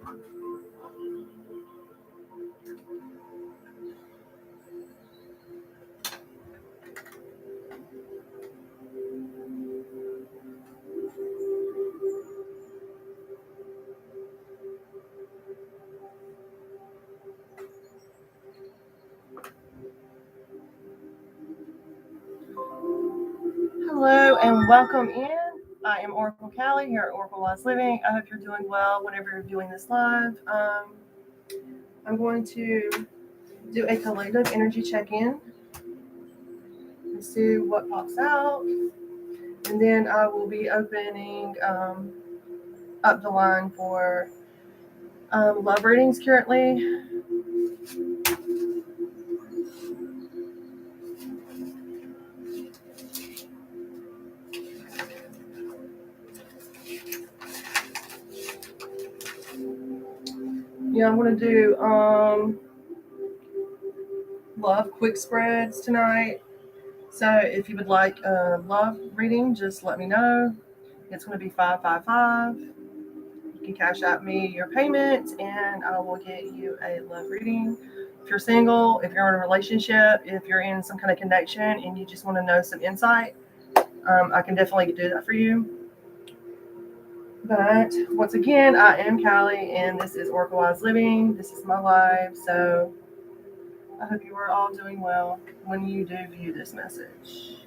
Hello and welcome in. I am Oracle Callie here at Oracle Wise Living. I hope you're doing well whenever you're viewing this live. I'm going to do a collective energy check-in and see what pops out. And then I will be opening up the line for love readings currently. Yeah, I'm going to do love quick spreads tonight. So if you would like a love reading, just let me know. It's going to be 555. You can cash out me your payment and I will get you a love reading. If you're single, if you're in a relationship, if you're in some kind of connection and you just want to know some insight, I can definitely do that for you. But once again, I am Callie and this is Oracle Wise Living. This is my life. So I hope you are all doing well when you do view this message.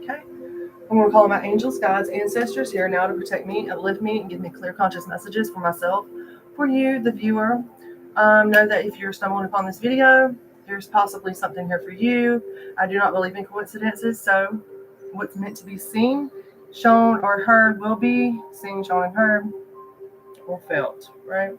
Okay. I'm going to call on my angels, guides, ancestors here now to protect me, uplift me, and give me clear conscious messages for myself, for you, the viewer. Know that if you're stumbling upon this video, there's possibly something here for you. I do not believe in coincidences, so what's meant to be seen, shown, or heard will be seen, shown, and heard, or felt, right?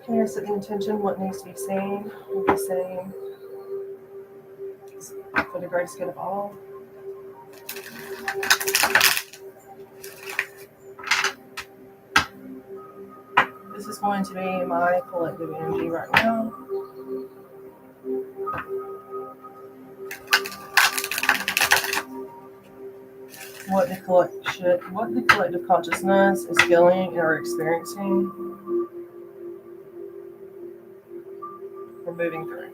Okay, I set the intention, what needs to be seen, will be seen for the greatest good of all. This is going to be my collective energy right now. What the collective consciousness is feeling or experiencing, we're moving through.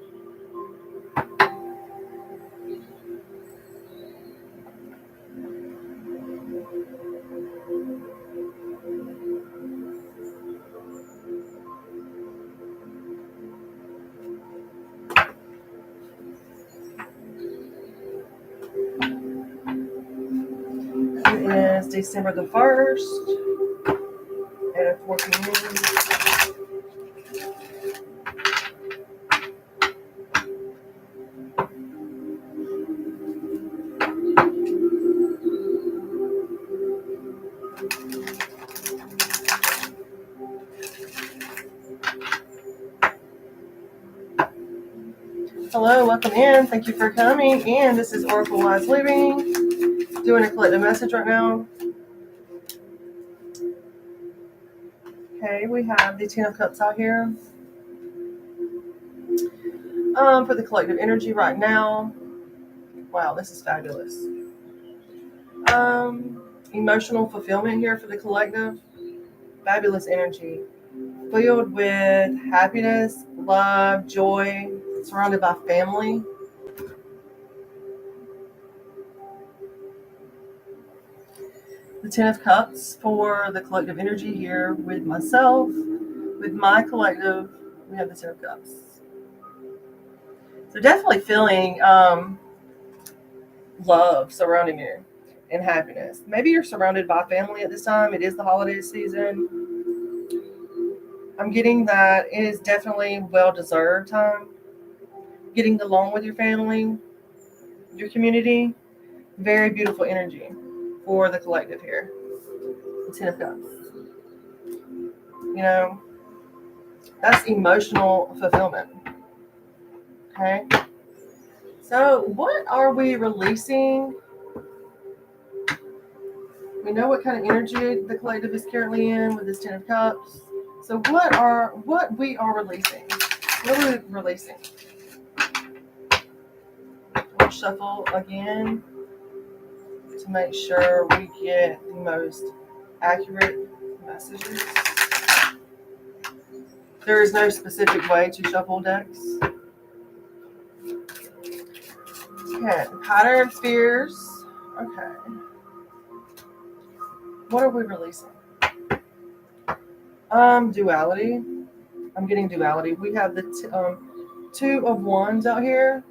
It is December the 1st at 4 p.m. Hello, welcome in. Thank you for coming. And this is Oracle Wise Living, doing a collective message right now. Okay, we have the 10 of Cups out here. For the collective energy right now. Wow, this is fabulous. Emotional fulfillment here for the collective. Fabulous energy. Filled with happiness, love, joy, surrounded by family. The 10 of Cups for the collective energy here with myself, with my collective, we have the 10 of Cups. So definitely feeling love surrounding you and happiness. Maybe you're surrounded by family at this time. It is the holiday season. I'm getting that it is definitely well-deserved time. Getting along with your family, your community. Very beautiful energy for the collective here. The Ten of Cups. You know, that's emotional fulfillment. Okay. So what are we releasing? We know what kind of energy the collective is currently in with this Ten of Cups. So what we are releasing? What are we releasing? We'll shuffle again to make sure we get the most accurate messages. There is no specific way to shuffle decks. Okay, pattern of spheres. Okay. What are we releasing? Duality. I'm getting duality. We have the Two of Wands out here.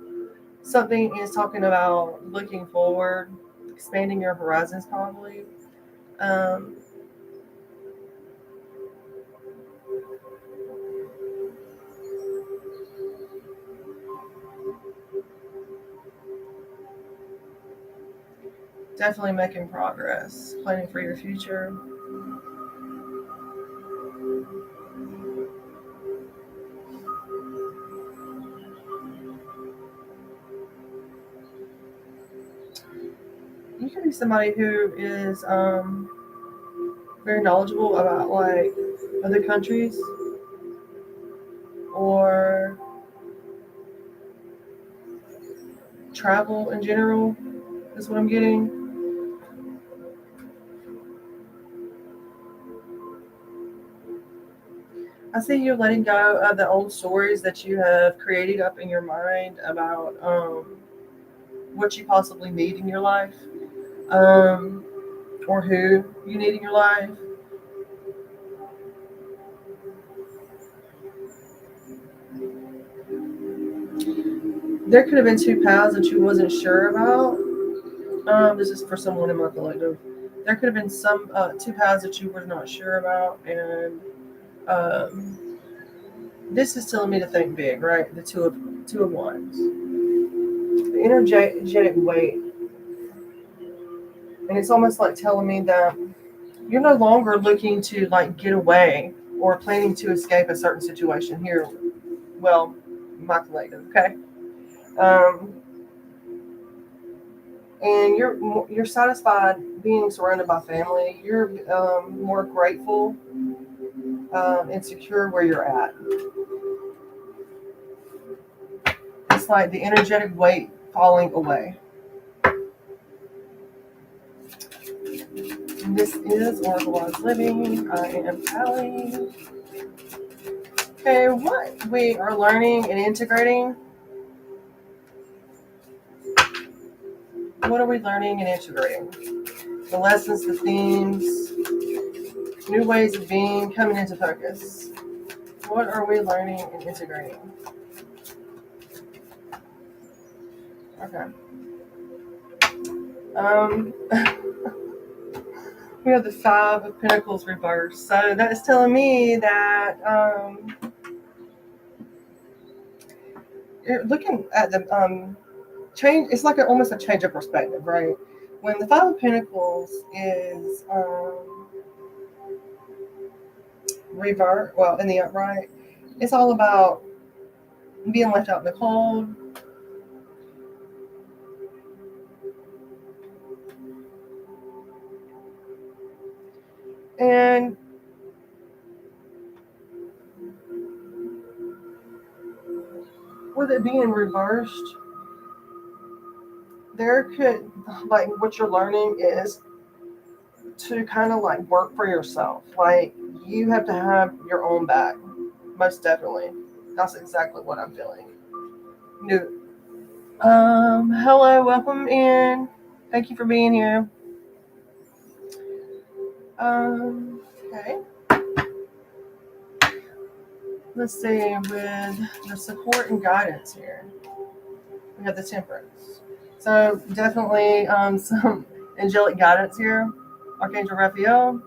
Something is talking about looking forward, expanding your horizons, probably. Definitely making progress, planning for your future. You could be somebody who is very knowledgeable about like other countries or travel in general. Is what I'm getting. I see you letting go of the old stories that you have created up in your mind about what you possibly need in your life, or who you need in your life. There could have been two paths that you wasn't sure about. This is for someone in my collective. There could have been some two paths that you were not sure about, and this is telling me to think big, right? The two of wands, the energetic weight, and it's almost like telling me that you're no longer looking to like get away or planning to escape a certain situation here. Well, my collective, okay. Um, and you're satisfied being surrounded by family. You're more grateful and secure where you're at. It's like the energetic weight falling away. And this is Oracle Wise Living. I am Callie. Okay, what we are learning and integrating. What are we learning and integrating? The lessons, the themes, new ways of being coming into focus. What are we learning and integrating? Okay. We have the Five of Pentacles reversed. So that is telling me that you're looking at the change. It's like almost a change of perspective, right? When the Five of Pentacles is revert, well, in the upright, it's all about being left out in the cold. And with it being reversed, there could, like, what you're learning is to kind of like work for yourself. Like, you have to have your own back. Most definitely. That's exactly what I'm feeling. New. Hello, welcome in. Thank you for being here. Okay. Let's see, with the support and guidance here, we have the Temperance. So definitely some angelic guidance here. Archangel Raphael,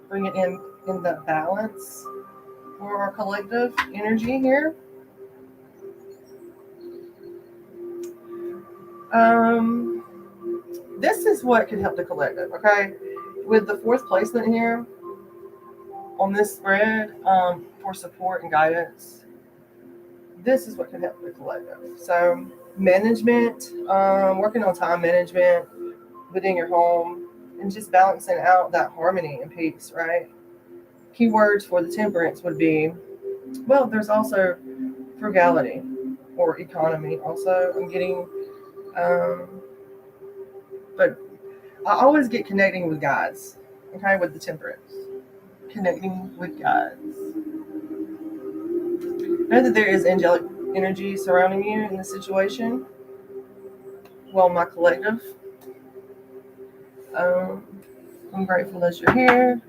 bringing in in the balance for our collective energy here. This is what could help the collective, okay? With the fourth placement here on this spread for support and guidance, this is what can help the collective. So management, working on time management within your home, and just balancing out that harmony and peace, right? Keywords for the temperance would be, well, there's also frugality or economy also. I'm getting, but I always get connecting with guides, okay, with the temperance. Connecting with guides. Know that there is angelic energy surrounding you in this situation. Well, my collective. I'm grateful that you're here.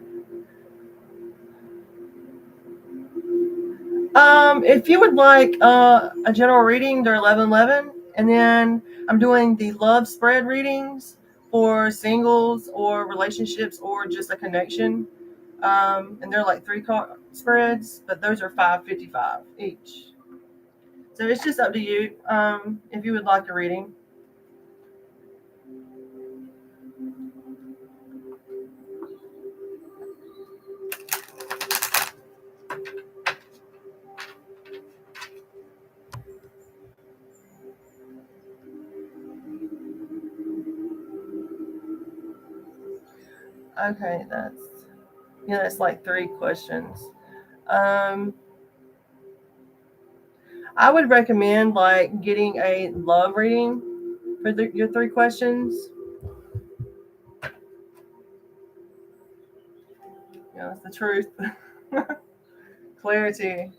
If you would like a general reading, they're 1111, and then I'm doing the love spread readings for singles or relationships or just a connection. And they're like 3-card spreads, but those are $5.55 each. So it's just up to you if you would like a reading. Okay, that's like 3 questions. I would recommend like getting a love reading for your 3 questions. Yeah, that's the truth. Clarity.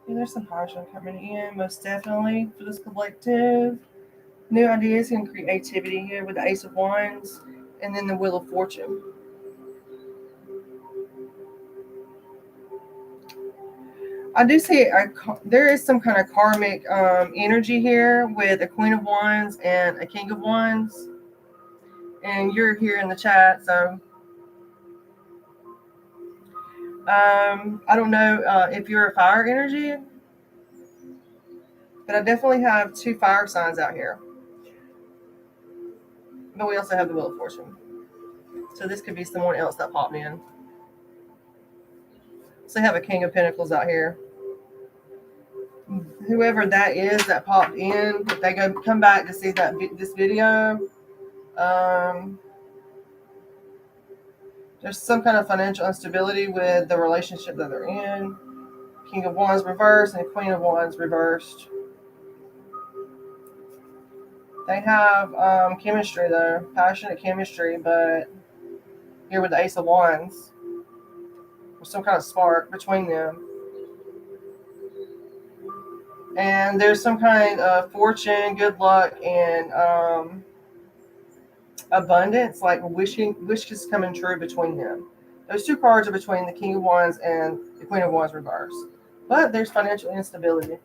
There's some passion coming in, most definitely, for this collective. New ideas and creativity here with the Ace of Wands and then the Wheel of Fortune. I do see there is some kind of karmic energy here with a Queen of Wands and a King of Wands. And you're here in the chat, so I don't know if you're a fire energy, but I definitely have 2 fire signs out here. But we also have the Wheel of Fortune. So this could be someone else that popped in. So I have a King of Pentacles out here. Whoever that is that popped in, if they come back to see this video, there's some kind of financial instability with the relationship that they're in. King of Wands reversed and Queen of Wands reversed. They have chemistry though, passionate chemistry, but here with the Ace of Wands, there's some kind of spark between them. And there's some kind of fortune, good luck, and abundance, like wishes coming true between them. Those 2 cards are between the King of Wands and the Queen of Wands reverse. But there's financial instability.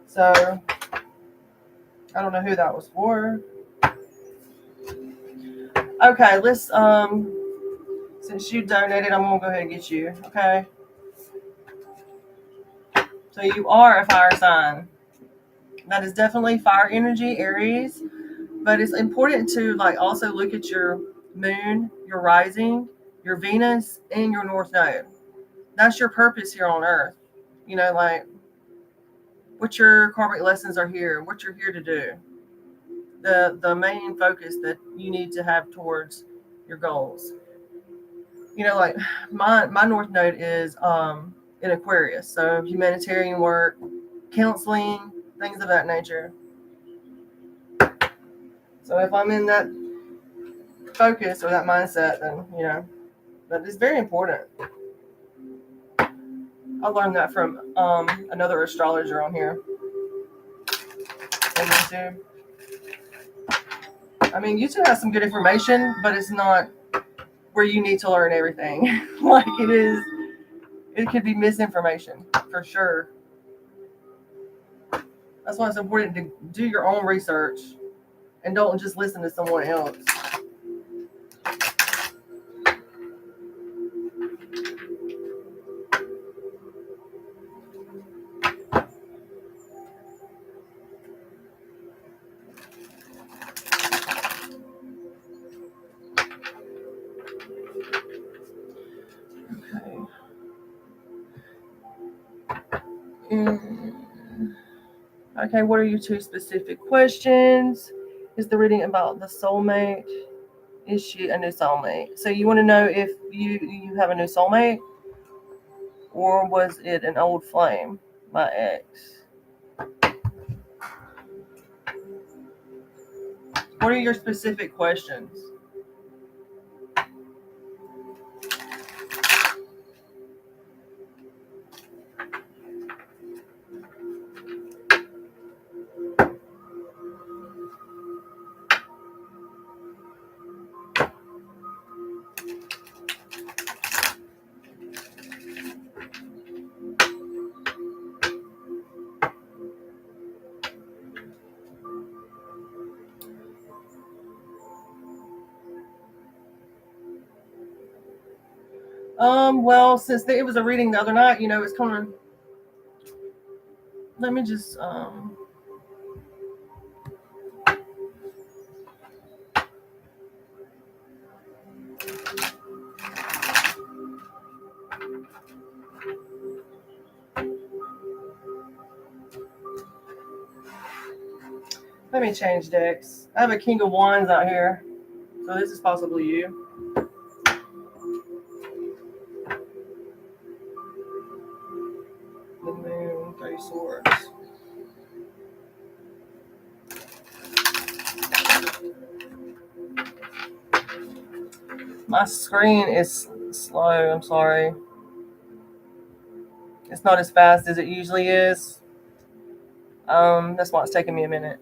So I don't know who that was for. Okay, let's since you donated, I'm gonna go ahead and get you. Okay. So you are a fire sign. That is definitely fire energy, Aries. But it's important to like also look at your moon, your rising, your Venus, and your North Node. That's your purpose here on Earth. You know, like what your karmic lessons are here, what you're here to do. The main focus that you need to have towards your goals. You know, like my North Node is in Aquarius, so humanitarian work, counseling, things of that nature. So if I'm in that focus or that mindset, then you know that is very important. I learned that from another astrologer on here on YouTube. I mean, you two have some good information, but it's not where you need to learn everything. Like it is, it could be misinformation for sure. That's why it's important to do your own research and don't just listen to someone else. Okay. Okay, what are your two specific questions? Is the reading about the soulmate? Is she a new soulmate? So you want to know if you have a new soulmate, or was it an old flame, my ex? What are your specific questions? Well, since it was a reading the other night, it's coming. Let me just let me change decks. I have a King of Wands out here, so this is possibly you. The Moon, Three of Swords. My screen is slow. I'm sorry. It's not as fast as it usually is. That's why it's taking me a minute.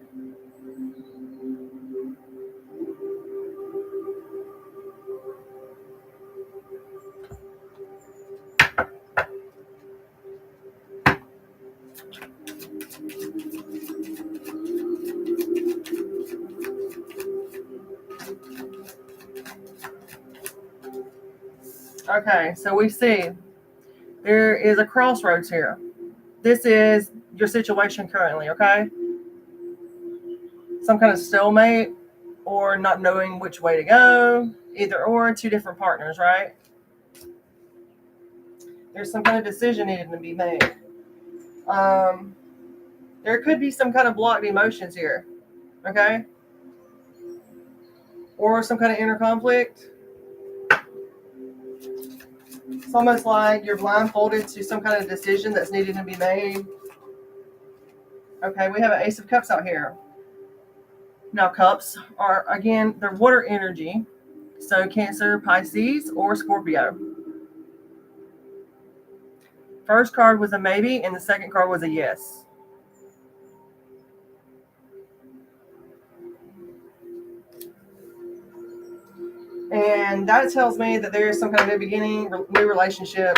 Okay, so we see there is a crossroads here. This is your situation currently, okay? Some kind of stalemate or not knowing which way to go, either or, two different partners, right? There's some kind of decision needing to be made. There could be some kind of blocked emotions here, okay? Or some kind of inner conflict. It's almost like you're blindfolded to some kind of decision that's needed to be made. Okay, we have an Ace of Cups out here. Now, cups are, again, they're water energy. So Cancer, Pisces, or Scorpio. First card was a maybe, and the second card was a yes. And that tells me that there is some kind of new beginning, new relationship.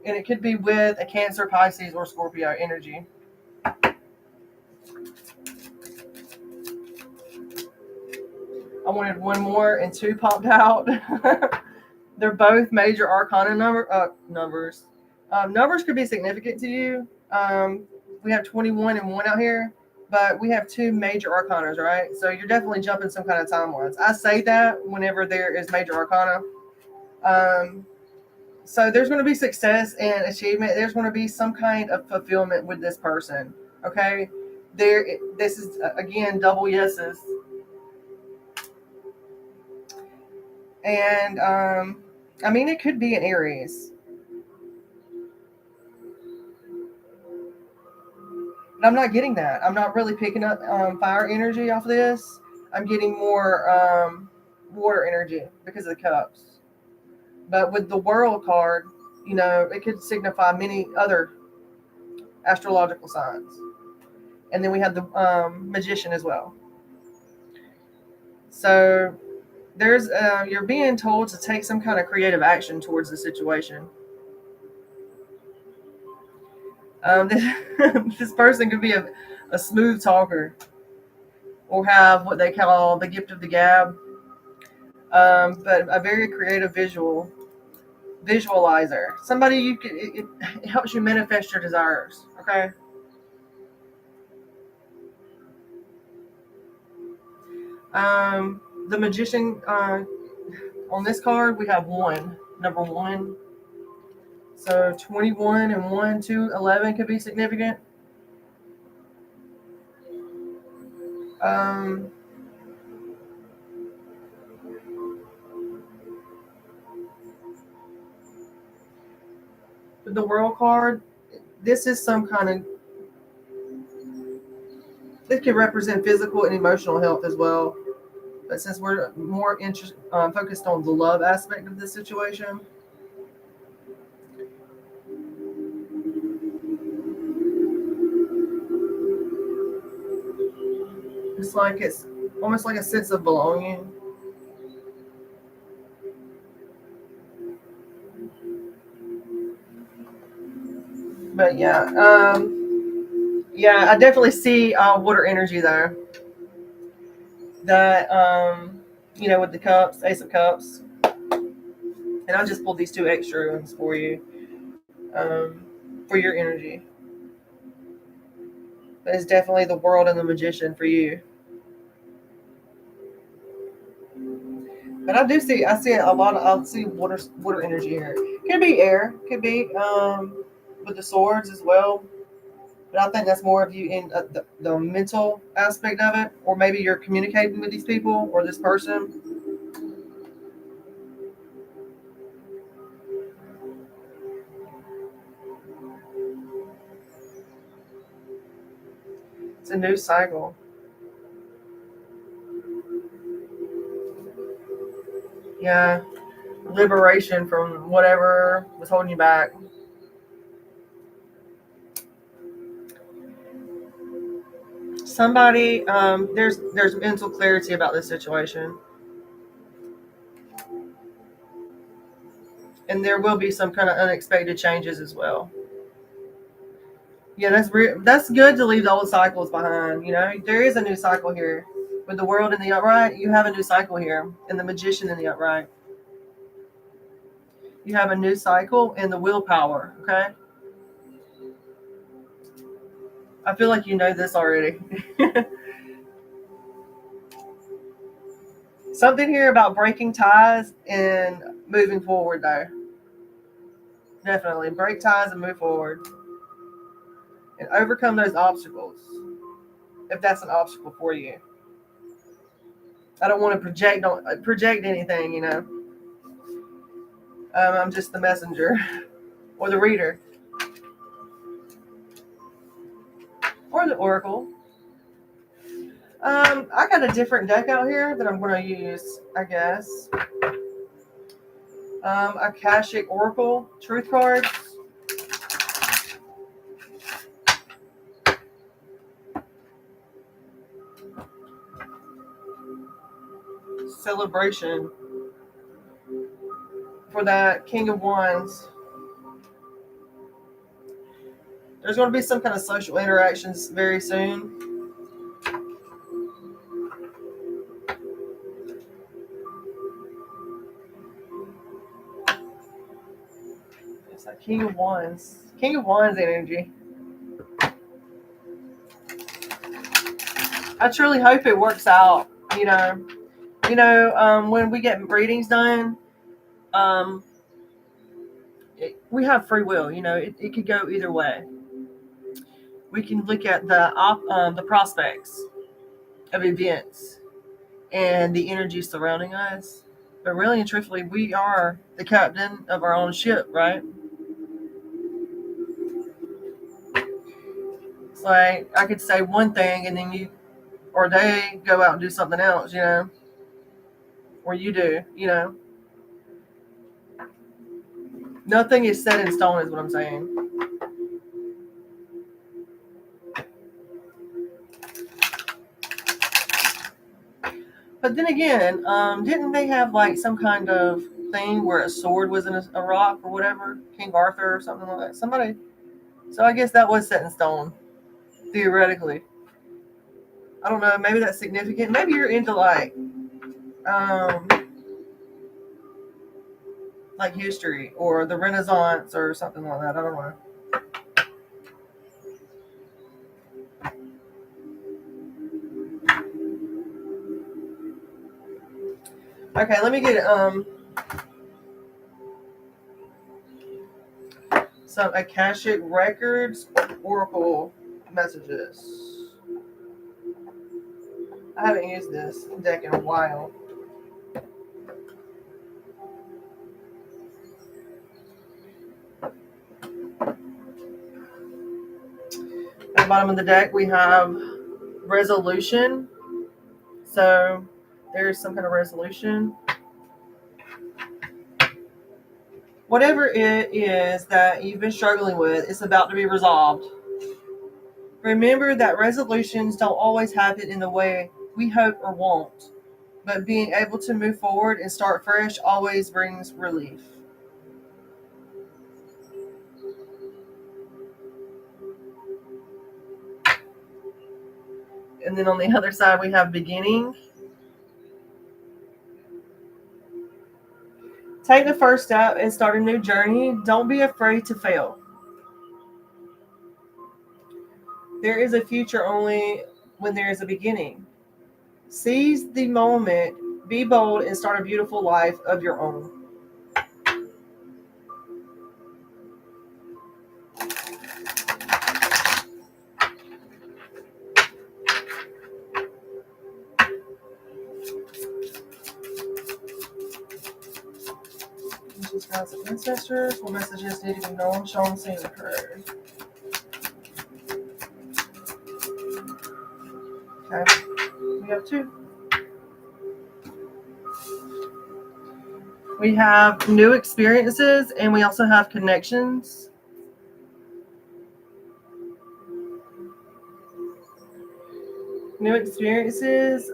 And it could be with a Cancer, Pisces, or Scorpio energy. I wanted one more, and two popped out. They're both major arcana numbers. Numbers could be significant to you. We have 21 and 1 out here, but we have two major arcanas, right? So you're definitely jumping some kind of timelines. I say that whenever there is major arcana. So there's going to be success and achievement. There's going to be some kind of fulfillment with this person, okay? This is, again, double yeses. And, I mean, it could be an Aries. But I'm not getting that. I'm not really picking up fire energy off of this. I'm getting more water energy because of the cups. But with the world card, it could signify many other astrological signs. And then we have the magician as well. So there's you're being told to take some kind of creative action towards the situation. This person could be a smooth talker or have what they call the gift of the gab, but a very creative visualizer. Somebody you can it helps you manifest your desires. Okay. The magician on this card we have number 1. So 21 and 1 to 11 could be significant. The World card, this is some kind of, it can represent physical and emotional health as well. But since we're more focused on the love aspect of the situation, it's almost like a sense of belonging. But yeah, I definitely see water energy there. That with the cups, Ace of Cups, and I just pulled these 2 extra ones for you, for your energy. But it's definitely the World and the Magician for you. But I see I see water energy here. Could be air, could be with the swords as well. But I think that's more of you in the mental aspect of it, or maybe you're communicating with these people or this person. It's a new cycle. Yeah, liberation from whatever was holding you back. Somebody, there's mental clarity about this situation, and there will be some kind of unexpected changes as well. Yeah, that's good to leave the old cycles behind. There is a new cycle here with the World in the upright. You have a new cycle here, and the Magician in the upright. You have a new cycle in the willpower. Okay, I feel like you know this already. Something here about breaking ties and moving forward, though. Definitely break ties and move forward and overcome those obstacles, if that's an obstacle for you. I don't want to project anything. I'm just the messenger or the reader or the oracle. I got a different deck out here that I'm going to use, I guess. Akashic Oracle Truth cards. Celebration for that King of Wands. There's going to be some kind of social interactions very soon. It's that King of Wands. King of Wands energy. I truly hope it works out. When we get readings done, we have free will. It could go either way. We can look at the prospects of events and the energy surrounding us. But really and truthfully, we are the captain of our own ship, right? It's like I could say one thing and then they go out and do something else, or you do, Nothing is set in stone is what I'm saying. But then again, didn't they have like some kind of thing where a sword was in a rock or whatever? King Arthur or something like that. Somebody. So I guess that was set in stone, theoretically. I don't know. Maybe that's significant. Maybe you're into um, like history or the Renaissance or something like that. I don't know. Okay, let me get some Akashic Records Oracle messages. I haven't used this deck in a while. At the bottom of the deck, we have resolution. So there's some kind of resolution. Whatever it is that you've been struggling with, it's about to be resolved. Remember that resolutions don't always happen in the way we hope or want, but being able to move forward and start fresh always brings relief. And then on the other side, we have beginning. Take the first step and start a new journey. Don't be afraid to fail. There is a future only when there is a beginning. Seize the moment, be bold, and start a beautiful life of your own. Jesus, guides, and ancestors. What messages need to be known, shown, seen, and heard? Okay, we have two. We have new experiences, and we also have connections. New experiences.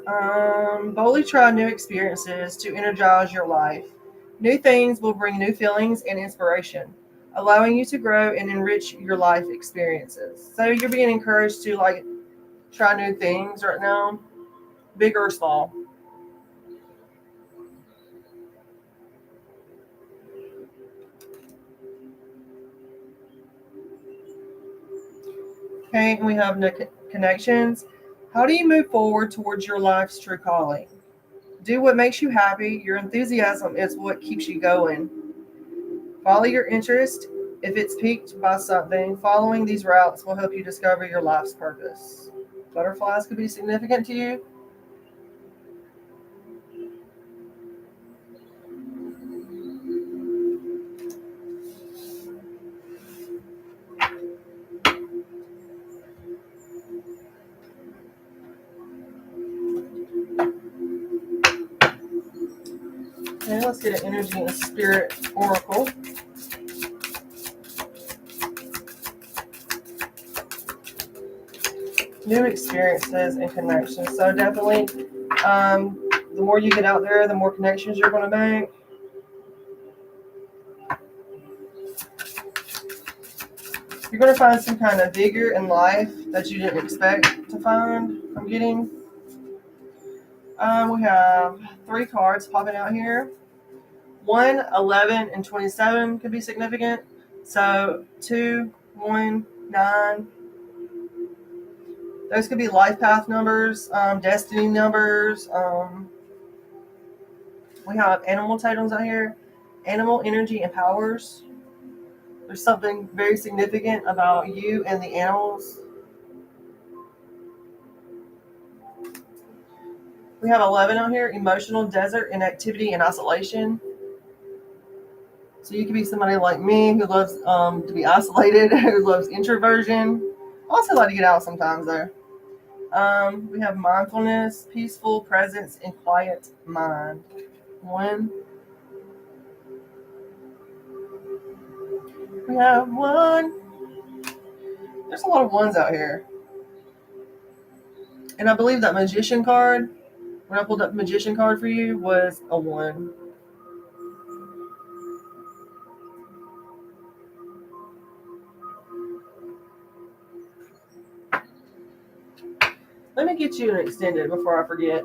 Boldly try new experiences to energize your life. New things will bring new feelings and inspiration, allowing you to grow and enrich your life experiences. So you're being encouraged to try new things right now, big or small. Okay, and we have connections. How do you move forward towards your life's true calling? Do what makes you happy. Your enthusiasm is what keeps you going. Follow your interest. If it's piqued by something, following these routes will help you discover your life's purpose. Butterflies could be significant to you. Okay, let's get an energy and a spirit oracle. New experiences and connections. So definitely, the more you get out there, the more connections you're going to make. You're going to find some kind of vigor in life that you didn't expect to find. I'm getting. We have 3 cards popping out here. 1, 11, and 27 could be significant. So 2, 1, 9. Those could be life path numbers, destiny numbers. We have animal titles out here. Animal energy and powers. There's something very significant about you and the animals. We have 11 on here. Emotional desert, inactivity, and isolation. So you could be somebody like me who loves to be isolated, who loves introversion. I also like to get out sometimes, though. We have mindfulness, peaceful presence, and quiet mind. 1. We have 1. There's a lot of 1s out here. And I believe that magician card when I pulled up the Magician card for you was a 1. Let me get you an extended before I forget.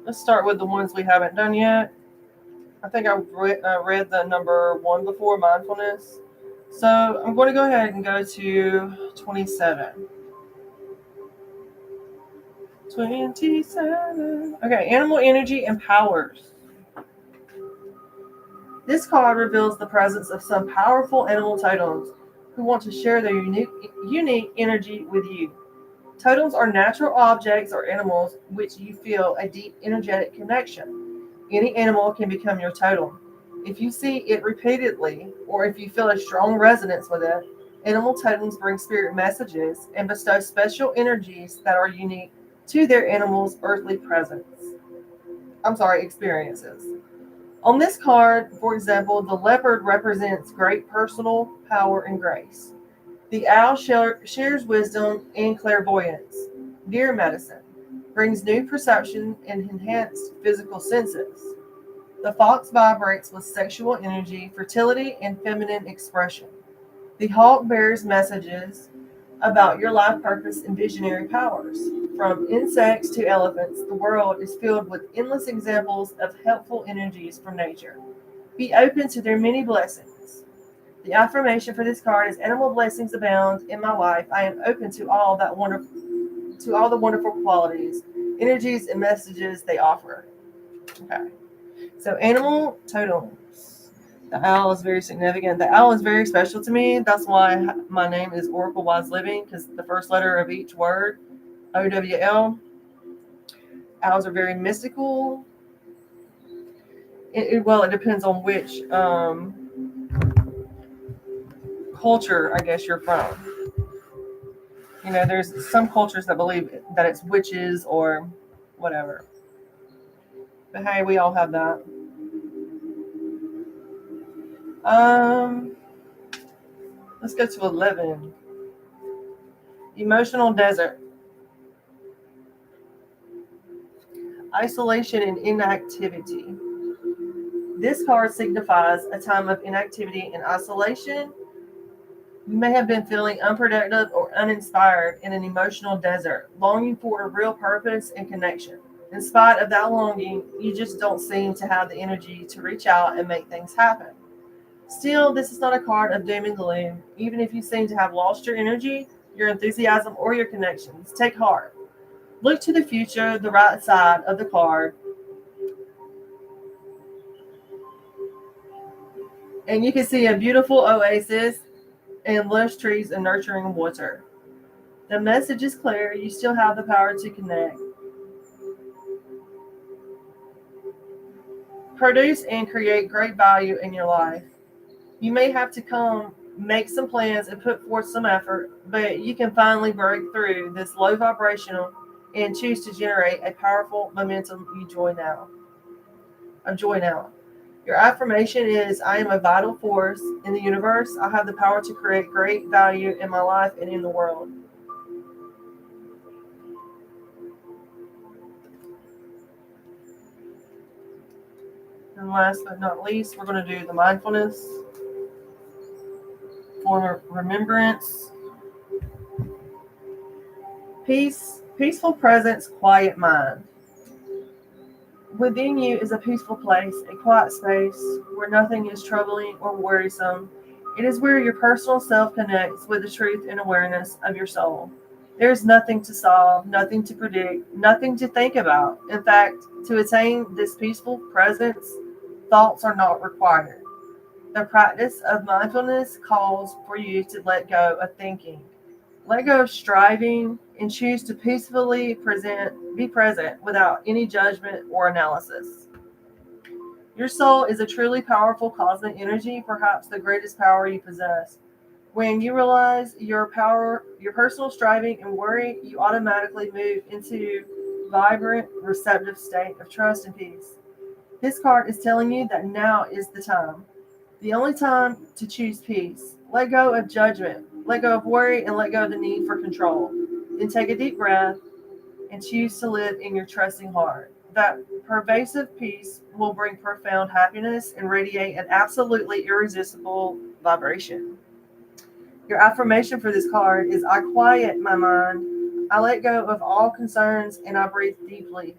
Let's start with the ones we haven't done yet. I think I read the number 1 before, mindfulness. So I'm going to go ahead and go to 27. 27. Okay, animal energy and powers. This card reveals the presence of some powerful animal totems who want to share their unique energy with you. Totems are natural objects or animals which you feel a deep energetic connection. Any animal can become your totem. If you see it repeatedly, or if you feel a strong resonance with it, animal totems bring spirit messages and bestow special energies that are unique to their animal's earthly experiences. On this card, for example, the leopard represents great personal power and grace. The owl shares wisdom and clairvoyance. Deer medicine brings new perception and enhanced physical senses. The fox vibrates with sexual energy, fertility, and feminine expression. The hawk bears messages about your life purpose and visionary powers. From insects to elephants, the world is filled with endless examples of helpful energies from nature. Be open to their many blessings. The affirmation for this card is animal blessings abound in my life. I am open to all the wonderful qualities, energies, and messages they offer. Okay. So animal totems. The owl is very significant. The owl is very special to me. That's why my name is Oracle Wise Living, because the first letter of each word, OWL. Owls are very mystical. It depends on which culture, I guess, you're from. There's some cultures that believe that it's witches or whatever. But hey, we all have that. Let's go to 11. Emotional desert. Isolation and inactivity. This card signifies a time of inactivity and isolation. You may have been feeling unproductive or uninspired in an emotional desert, longing for a real purpose and connection. In spite of that longing, you just don't seem to have the energy to reach out and make things happen. Still, this is not a card of doom and gloom. Even if you seem to have lost your energy, your enthusiasm, or your connections, take heart. Look to the future, the right side of the card, and you can see a beautiful oasis and lush trees and nurturing water. The message is clear. You still have the power to connect. Produce and create great value in your life. You may have to make some plans and put forth some effort, but you can finally break through this low vibrational and choose to generate a powerful momentum you enjoy now. Your affirmation is, I am a vital force in the universe. I have the power to create great value in my life and in the world. And last but not least, we're going to do the mindfulness for remembrance. Peaceful presence, quiet mind. Within you is a peaceful place, a quiet space where nothing is troubling or worrisome. It is where your personal self connects with the truth and awareness of your soul. There is nothing to solve, nothing to predict, nothing to think about. In fact, to attain this peaceful presence, thoughts are not required. The practice of mindfulness calls for you to let go of thinking. Let go of striving and choose to peacefully be present without any judgment or analysis. Your soul is a truly powerful cosmic energy, perhaps the greatest power you possess. When you realize your personal striving and worry, you automatically move into a vibrant, receptive state of trust and peace. This card is telling you that now is the time. The only time to choose peace. Let go of judgment. Let go of worry and let go of the need for control. Then take a deep breath and choose to live in your trusting heart. That pervasive peace will bring profound happiness and radiate an absolutely irresistible vibration. Your affirmation for this card is I quiet my mind, I let go of all concerns, and I breathe deeply.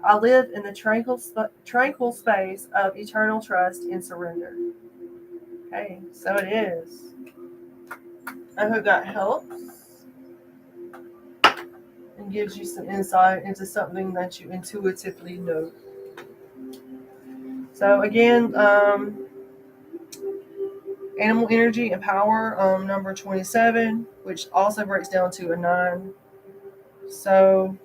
I live in the tranquil space of eternal trust and surrender. Okay, so it is. I hope that helps and gives you some insight into something that you intuitively know. So again, animal energy and power, number 27, which also breaks down to a 9. So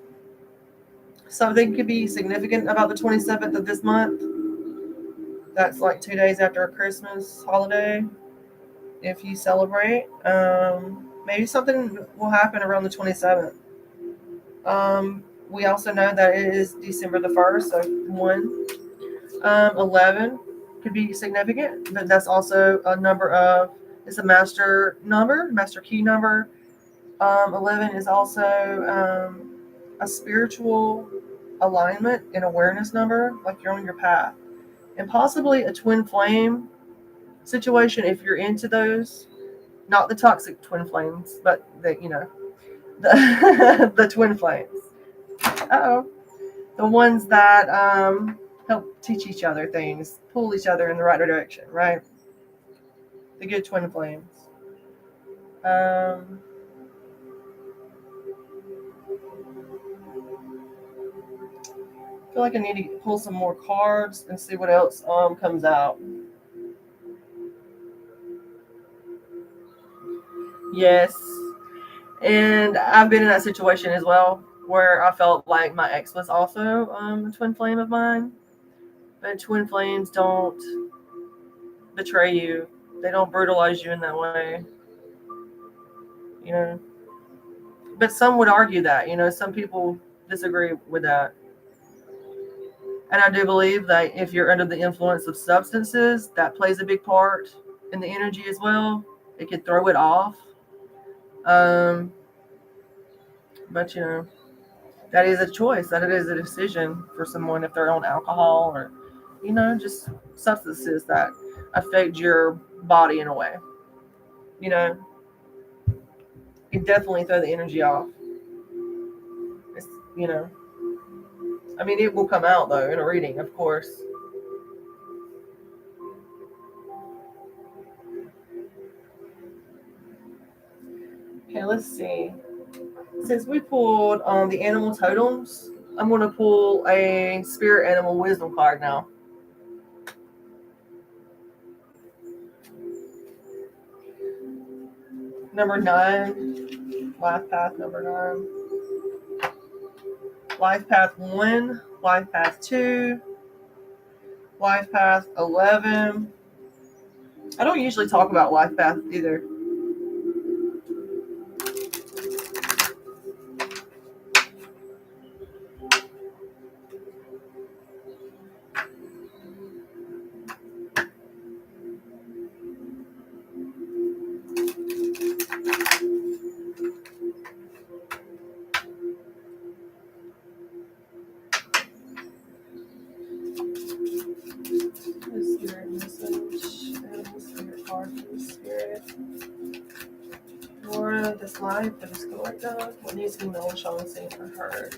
something could be significant about the 27th of this month. That's like 2 days after a Christmas holiday. If you celebrate, maybe something will happen around the 27th. We also know that it is December the 1st, so 1. 11 could be significant, but that's also a number of, it's a master number, master key number. 11 is also a spiritual alignment and awareness number, like you're on your path. And possibly a twin flame situation if you're into those. Not the toxic twin flames, but the the twin flames. The ones that help teach each other things, pull each other in the right direction, right? The good twin flames. I feel like I need to pull some more cards and see what else comes out. Yes. And I've been in that situation as well, where I felt like my ex was also a twin flame of mine. But twin flames don't betray you. They don't brutalize you in that way. You know. But some would argue that, some people disagree with that. And I do believe that if you're under the influence of substances, that plays a big part in the energy as well. It could throw it off. Um, but that is a choice. That it is a decision for someone if they're on alcohol or, just substances that affect your body in a way. You know, it definitely throw the energy off. It's, I mean, it will come out though in a reading, of course. Okay, let's see. Since we pulled the animal totems, I'm going to pull a spirit animal wisdom card now. Number 9, life path number 9. Life path 1, life path 2, life path 11. I don't usually talk about life path either. Spirit message, animal spirit card for the spirit. More this life for this collective. What needs to be known, shown, seen, or heard?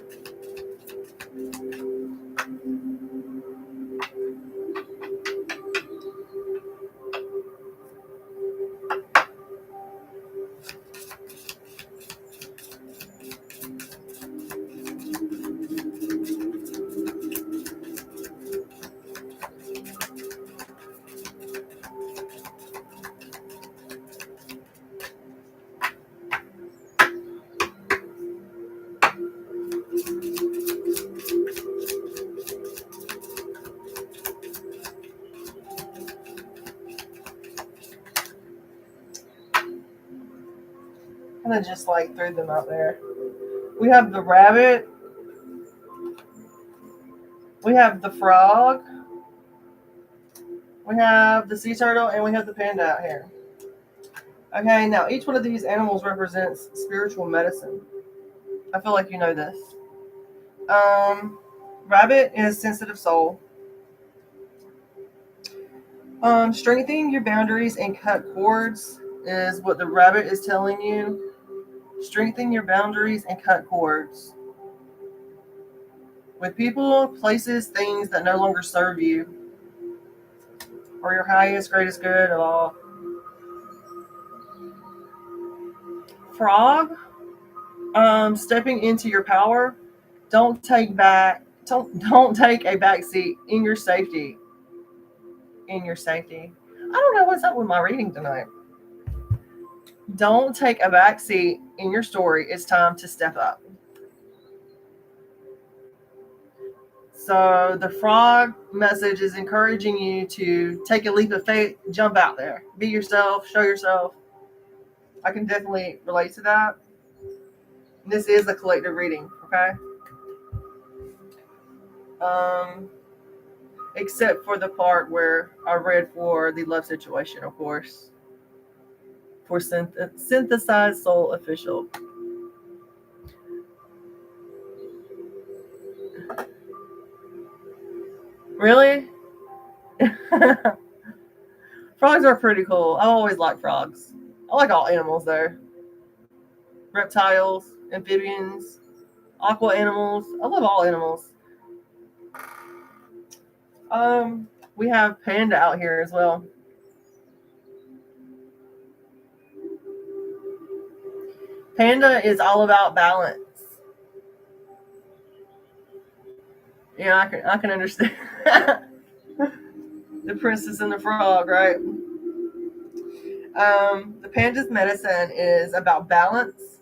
And I just like threw them out there. We have the rabbit. We have the frog. We have the sea turtle, and we have the panda out here. Okay, now each one of these animals represents spiritual medicine. I feel like you know this. Rabbit is sensitive soul. Strengthening your boundaries and cut cords is what the rabbit is telling you. Strengthen your boundaries and cut cords with people, places, things that no longer serve you or your highest, greatest good of all. Frog, stepping into your power. Don't take a back seat in your safety. In your safety. I don't know what's up with my reading tonight. Don't take a back seat in your story. It's time to step up. So the frog message is encouraging you to take a leap of faith, jump out there, be yourself, show yourself. I can definitely relate to that. This is a collective reading, okay? Except for the part where I read for the love situation, of course, for Synthesized Soul Official. Really? Frogs are pretty cool. I always like frogs. I like all animals there. Reptiles, amphibians, aqua animals. I love all animals. We have panda out here as well. Panda is all about balance. Yeah, I can understand. The princess and the frog, right? The panda's medicine is about balance.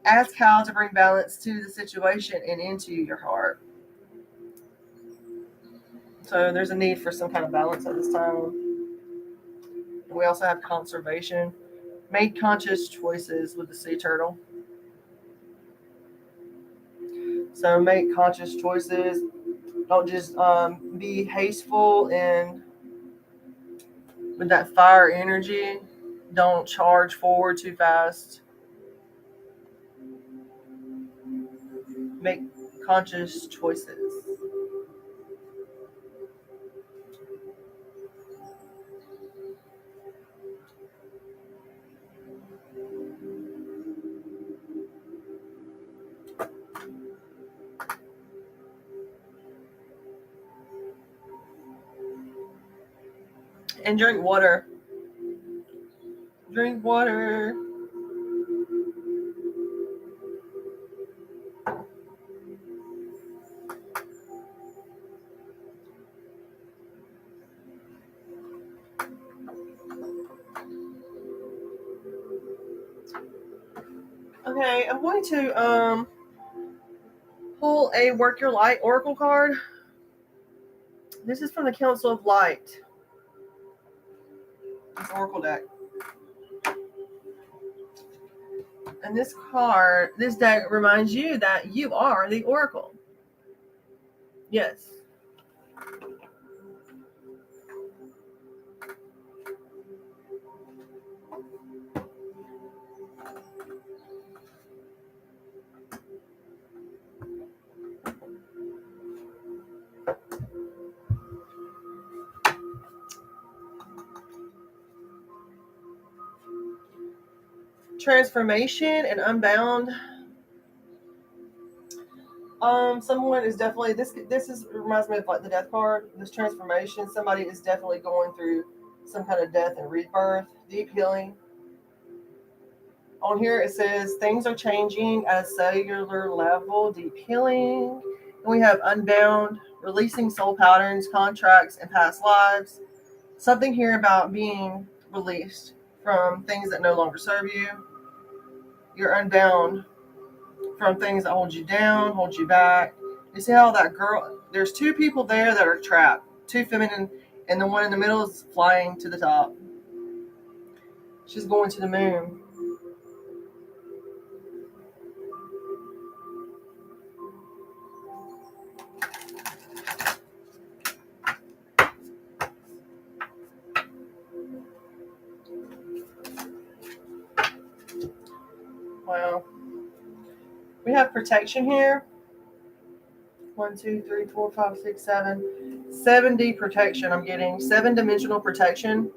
Ask how to bring balance to the situation and into your heart. So there's a need for some kind of balance at this time. We also have conservation. Make conscious choices with the sea turtle. So make conscious choices. Don't just be hasteful and with that fire energy. Don't charge forward too fast. Make conscious choices. And drink water. Drink water. Okay, I'm going to pull a Work Your Light Oracle card. This is from the Council of Light. This Oracle deck. And this deck reminds you that you are the Oracle. Yes. Transformation and unbound. Someone is definitely reminds me of like the death card. This transformation, somebody is definitely going through some kind of death and rebirth, deep healing. On here it says things are changing at a cellular level, deep healing. And we have unbound, releasing soul patterns, contracts, and past lives. Something here about being released from things that no longer serve you. You're unbound from things that hold you down, hold you back. You see how that girl, there's two people there that are trapped, two feminine, and the one in the middle is flying to the top. She's going to the moon. We have protection here. 1, 2, 3, 4, 5, 6, 7. 7D protection. I'm getting 7-dimensional protection.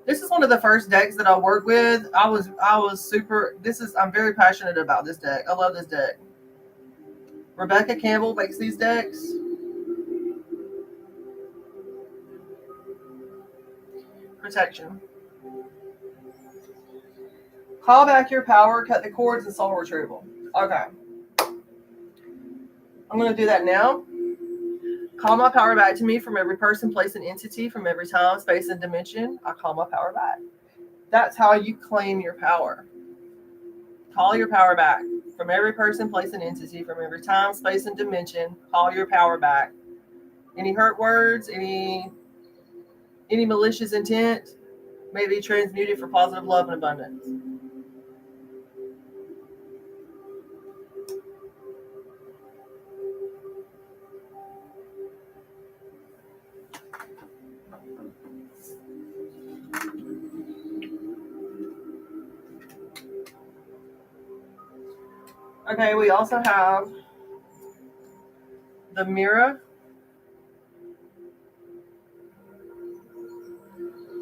This is one of the first decks that I work with. I was super. I'm very passionate about this deck. I love this deck. Rebecca Campbell makes these decks. Protection. Call back your power, cut the cords, and soul retrieval. Okay. I'm going to do that now. Call my power back to me from every person, place, and entity, from every time, space, and dimension. I call my power back. That's how you claim your power. Call your power back from every person, place, and entity, from every time, space, and dimension. Call your power back. Any hurt words, any malicious intent may be transmuted for positive love and abundance. Okay, we also have the mirror.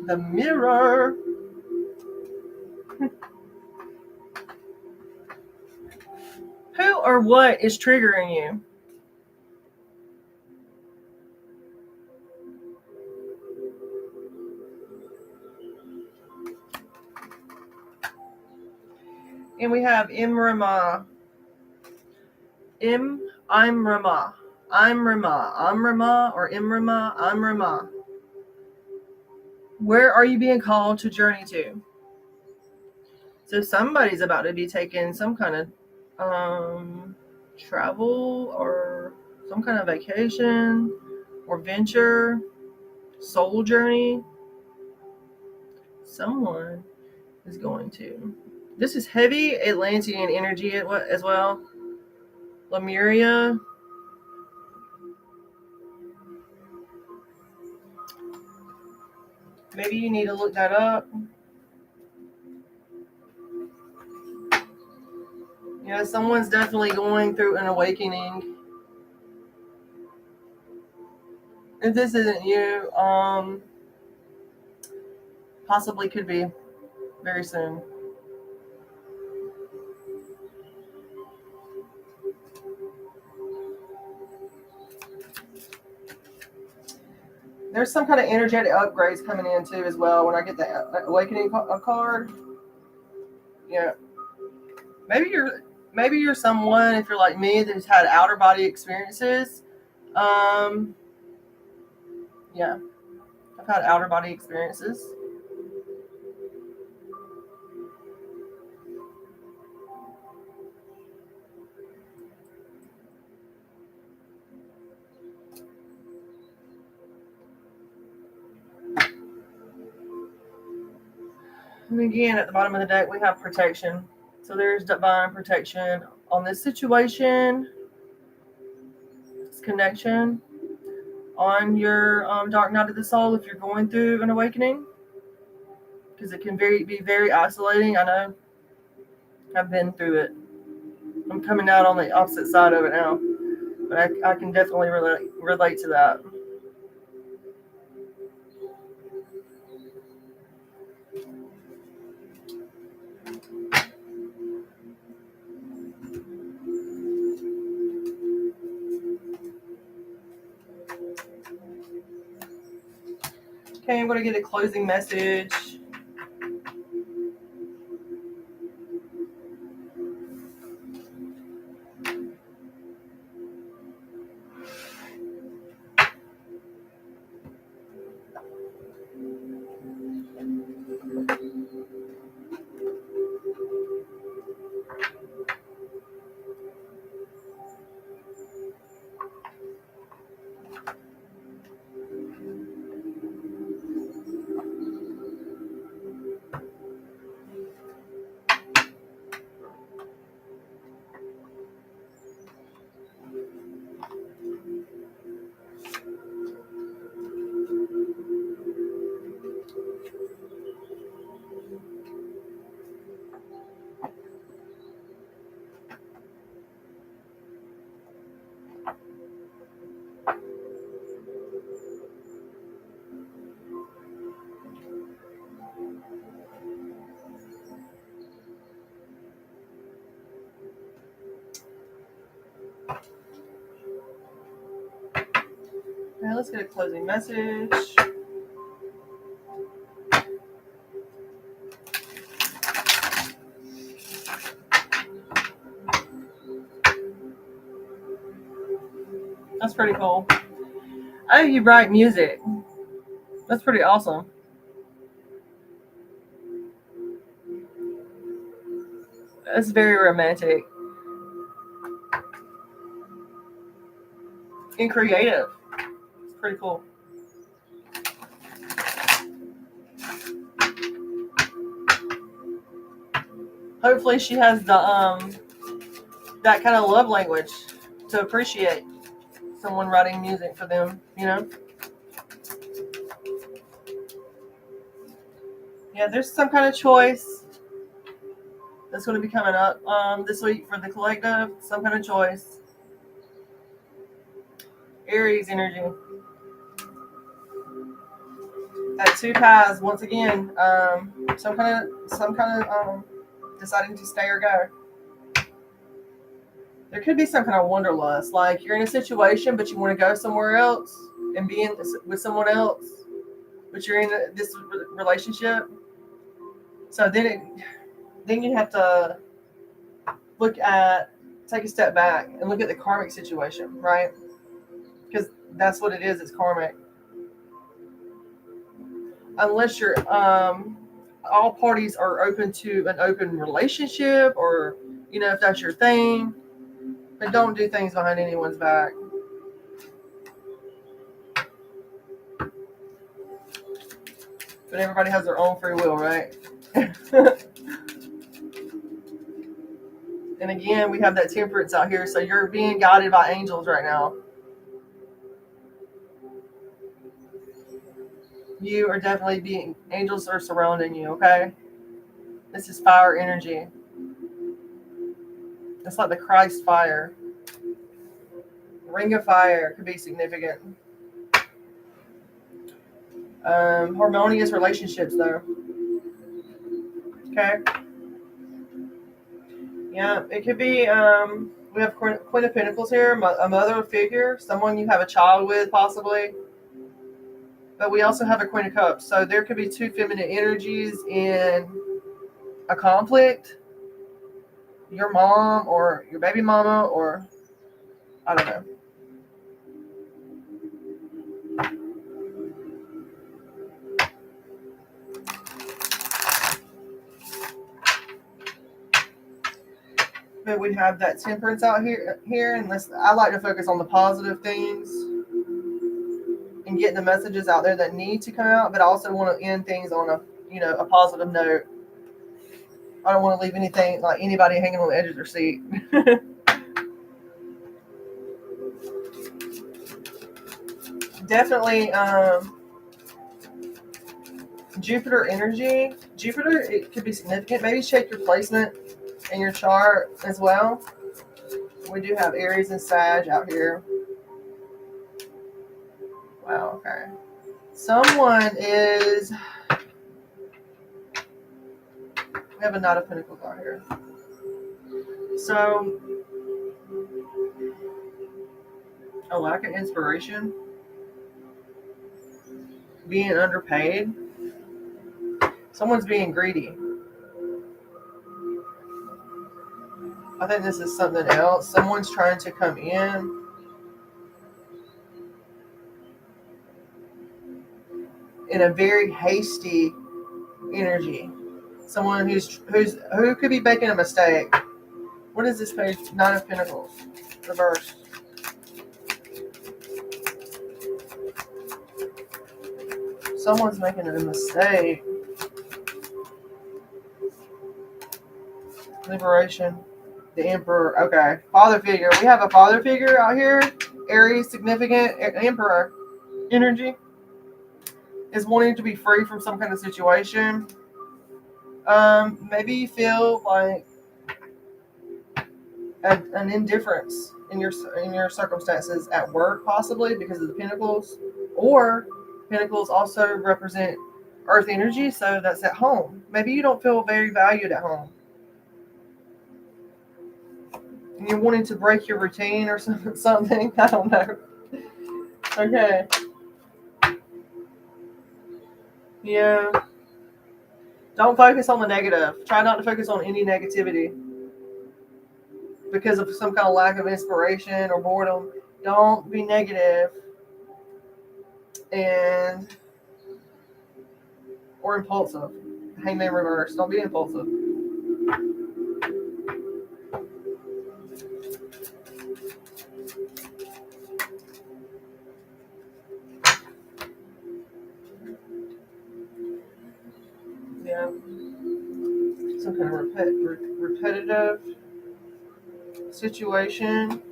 The mirror. Who or what is triggering you? And we have Imrama. I'm Rama. I'm Rama. I'm Rama or Imrama. I'm Rama. Where are you being called to journey to? So somebody's about to be taking some kind of travel or some kind of vacation or venture, soul journey. Someone is going to. This is heavy Atlantean energy as well. Lemuria. Maybe you need to look that up. Yeah, someone's definitely going through an awakening. If this isn't you, possibly could be very soon. There's some kind of energetic upgrades coming in too as well. When I get the awakening card, yeah, maybe you're someone, if you're like me, that's had outer body experiences. Yeah, I've had outer body experiences. And again, at the bottom of the deck, we have protection. So there's divine protection on this situation, this connection, on your dark night of the soul if you're going through an awakening, because it can be very isolating. I know. I've been through it. I'm coming out on the opposite side of it now, but I can definitely relate to that. Okay, I'm going to get a closing message. Now let's get a closing message. That's pretty cool. Oh, you write music. That's pretty awesome. That's very romantic and creative. It's pretty cool. Hopefully she has the that kind of love language to appreciate someone writing music for them, you know? Yeah, there's some kind of choice that's going to be coming up this week for the collective. Some kind of choice. Aries energy. At two paths, once again, some kind of deciding to stay or go. There could be some kind of wanderlust, like you're in a situation, but you want to go somewhere else and be with someone else, but you're in this relationship. So then you have to take a step back and look at the karmic situation, right? Because that's what it is. It's karmic. Unless you're all parties are open to an open relationship, or if that's your thing, but don't do things behind anyone's back. But everybody has their own free will, right? And again, we have that temperance out here, so you're being guided by angels right now. You are definitely angels are surrounding you, okay? This is fire energy. It's like the Christ fire. Ring of fire could be significant. Harmonious relationships, though. Okay. Yeah, it could be. We have Queen of Pentacles here, a mother figure, someone you have a child with, possibly. But we also have a Queen of Cups, so there could be two feminine energies in a conflict. Your mom or your baby mama, or I don't know. But we have that temperance out here, and I like to focus on the positive things and getting the messages out there that need to come out, but I also want to end things on a positive note. I don't want to leave anything like anybody hanging on the edge of their seat. Definitely Jupiter energy. Jupiter, it could be significant. Maybe check your placement in your chart as well. We do have Aries and Sag out here. Wow, okay. Someone is... We have a Knight of Pentacles out here. So, a lack of inspiration. Being underpaid. Someone's being greedy. I think this is something else. Someone's trying to come in a very hasty energy. Someone who could be making a mistake. What is this page? Nine of Pentacles. Reverse. Someone's making a mistake. Liberation. The Emperor. Okay. Father figure. We have a father figure out here. Aries, significant. Emperor energy is wanting to be free from some kind of situation. Maybe you feel like an indifference in your circumstances at work, possibly because of the Pentacles, or Pentacles also represent Earth energy, so that's at home. Maybe you don't feel very valued at home, and you're wanting to break your routine or something. I don't know. Okay. Yeah. Don't focus on the negative. Try not to focus on any negativity because of some kind of lack of inspiration or boredom. Don't be negative and or impulsive. Hangman reverse. Don't be impulsive. Yeah. Some kind of repetitive situation.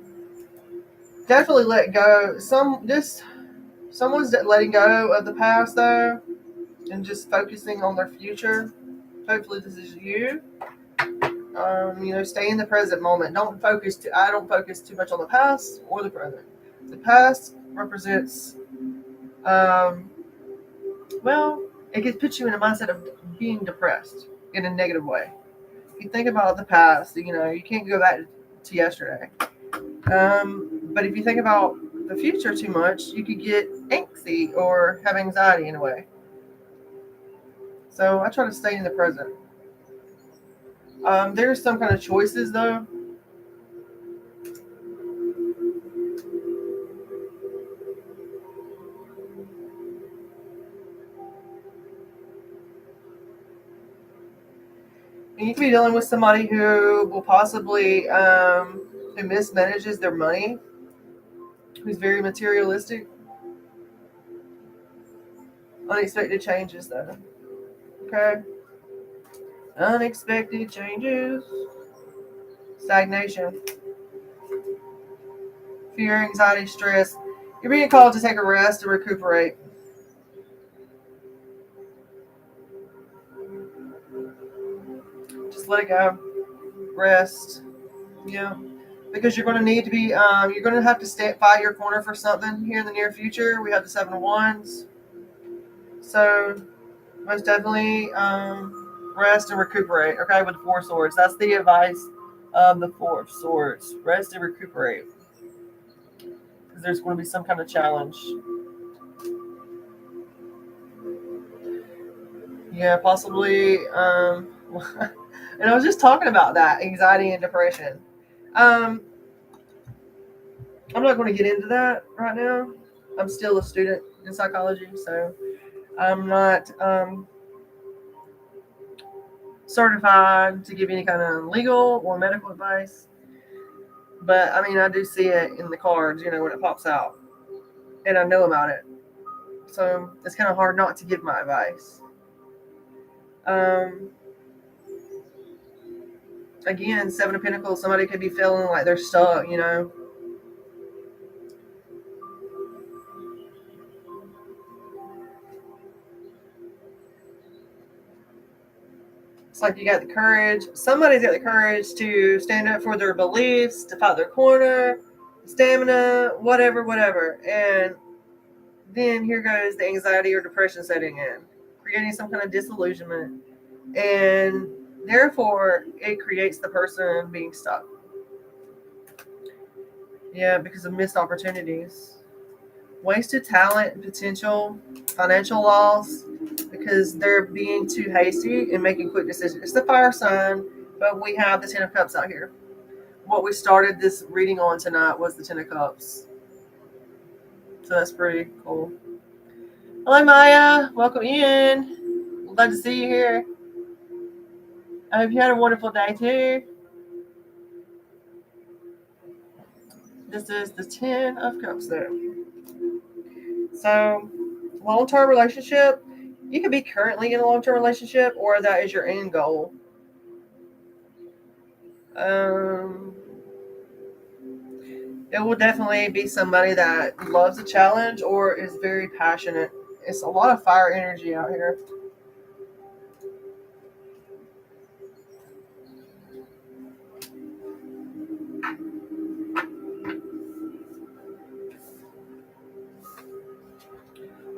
Definitely let go. Someone's letting go of the past though, and just focusing on their future. Hopefully, this is you. Stay in the present moment. I don't focus too much on the past or the present. The past represents, um, well, it could put you in a mindset of being depressed in a negative way. If you think about the past, you can't go back to yesterday. But if you think about the future too much, you could get angsty or have anxiety in a way. So I try to stay in the present. There's some kind of choices though. And you could be dealing with somebody who will possibly who mismanages their money, who's very materialistic. Unexpected changes though. Okay. Unexpected changes. Stagnation. Fear, anxiety, stress. You're being called to take a rest and recuperate. Just let it go. Rest. Yeah. Because you're going to need to be, you're going to have to fight your corner for something here in the near future. We have the 7 of Wands. So, most definitely rest and recuperate. Okay, with the 4 of Swords. That's the advice of the 4 of Swords. Rest and recuperate. Because there's going to be some kind of challenge. Yeah, possibly. And I was just talking about that anxiety and depression. I'm not going to get into that right now. I'm still a student in psychology, so I'm not certified to give any kind of legal or medical advice. But I mean, I do see it in the cards, when it pops out, and I know about it. So it's kind of hard not to give my advice. Again, 7 of Pentacles, somebody could be feeling like they're stuck, It's like you got the courage. Somebody's got the courage to stand up for their beliefs, to fight their corner, stamina, whatever. And then here goes the anxiety or depression setting in, creating some kind of disillusionment. And therefore, it creates the person being stuck. Yeah, because of missed opportunities. Wasted talent and potential, financial loss, because they're being too hasty and making quick decisions. It's the fire sign, but we have the 10 of Cups out here. What we started this reading on tonight was the 10 of Cups. So that's pretty cool. Hello, Maya. Welcome in. Glad to see you here. I hope you had a wonderful day, too. This is the 10 of Cups there. So, long-term relationship. You could be currently in a long-term relationship, or that is your end goal. It will definitely be somebody that loves a challenge or is very passionate. It's a lot of fire energy out here.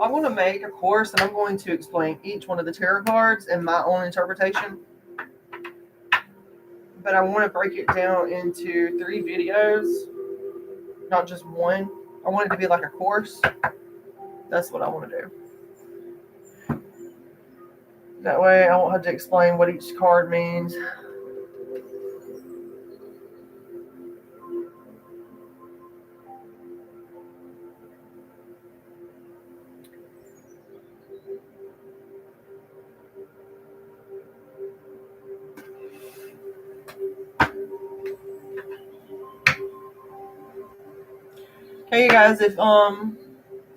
I'm going to make a course and I'm going to explain each one of the tarot cards in my own interpretation. But I want to break it down into 3 videos, not just one. I want it to be like a course. That's what I want to do. That way I won't have to explain what each card means. Hey, you guys, if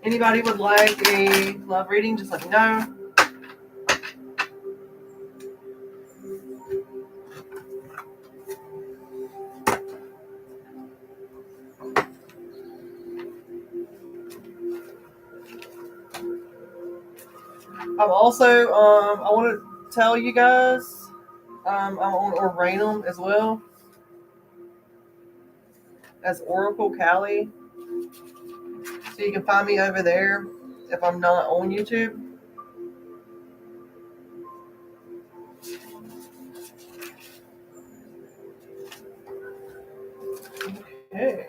anybody would like a love reading, just let me know. I'm also, I want to tell you guys, I'm on ORANUM as well as Oracle CALLIE. So you can find me over there if I'm not on YouTube. Okay.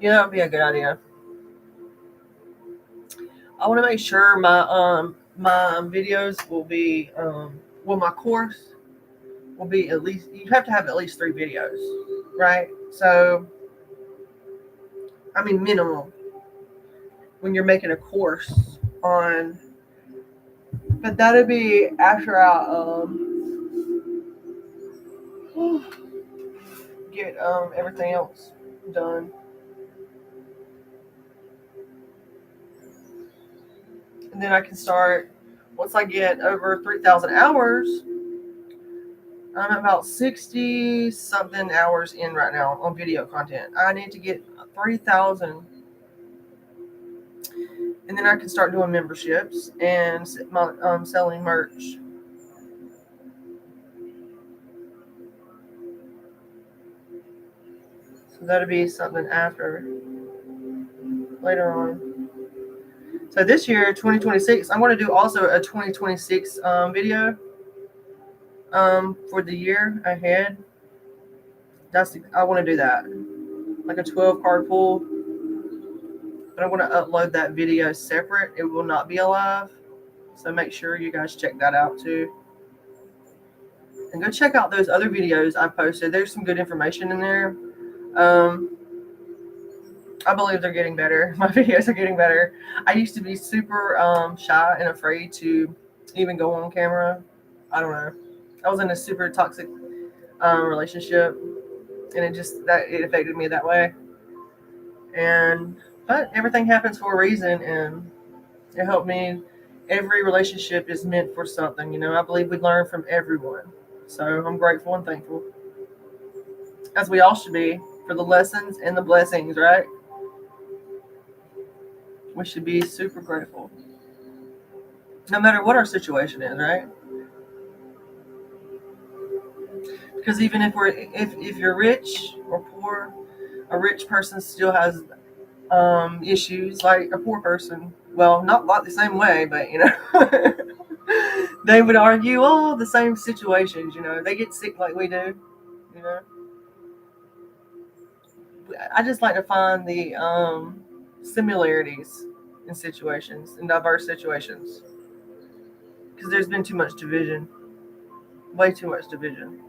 Yeah, that would be a good idea. I want to make sure my videos will be my course will be at least, you have to have at least 3 videos, right? So I mean minimum when you're making a course on, but that'll be after I get everything else done. And then I can start, once I get over 3,000 hours, I'm about 60 something hours in right now on video content. I need to get 3,000, and then I can start doing memberships and selling merch. So that'll be something after, later on. So this year, 2026, I'm going to do also a 2026 video for the year ahead. I want to do that, like a 12 card pull. But I'm going to upload that video separate. It will not be alive. So make sure you guys check that out too. And go check out those other videos I posted. There's some good information in there. I believe they're getting better. My videos are getting better. I used to be super shy and afraid to even go on camera. I don't know. I was in a super toxic relationship, and it affected me that way. But everything happens for a reason, and it helped me. Every relationship is meant for something, I believe we learn from everyone. So I'm grateful and thankful, as we all should be, for the lessons and the blessings, right? We should be super grateful, no matter what our situation is, right? Because even if you're rich or poor, a rich person still has issues like a poor person. Well, not like the same way, but they would argue, the same situations. They get sick like we do. I just like to find the similarities in situations, in diverse situations, because there's been too much division, way too much division.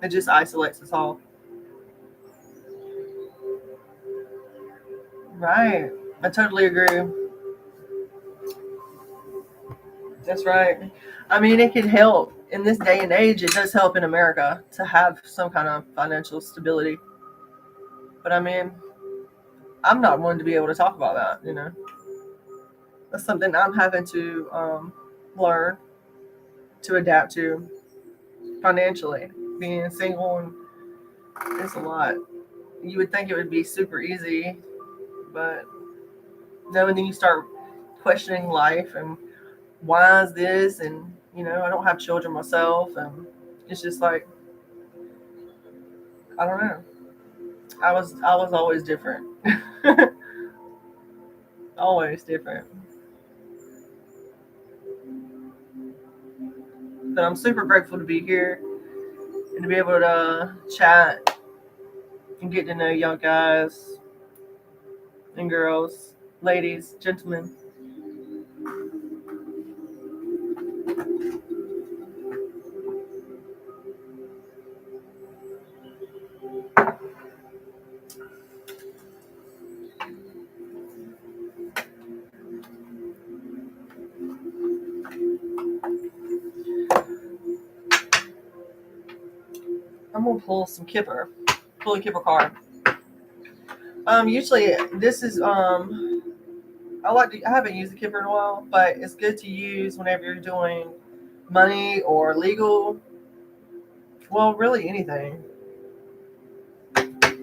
It just isolates us all. Right. I totally agree. That's right. I mean, it could help in this day and age. It does help in America to have some kind of financial stability. But I mean, I'm not one to be able to talk about that. That's something I'm having to learn to adapt to financially. Being single and it's a lot. You would think it would be super easy, but no, and then you start questioning life and why is this, and I don't have children myself, and it's just like I don't know. I was always different. Always different. But I'm super grateful to be here and to be able to chat and get to know y'all guys and girls, ladies, gentlemen. I'm gonna pull a Kipper card. Usually this is I haven't used the Kipper in a while, but it's good to use whenever you're doing money or legal. Well, really anything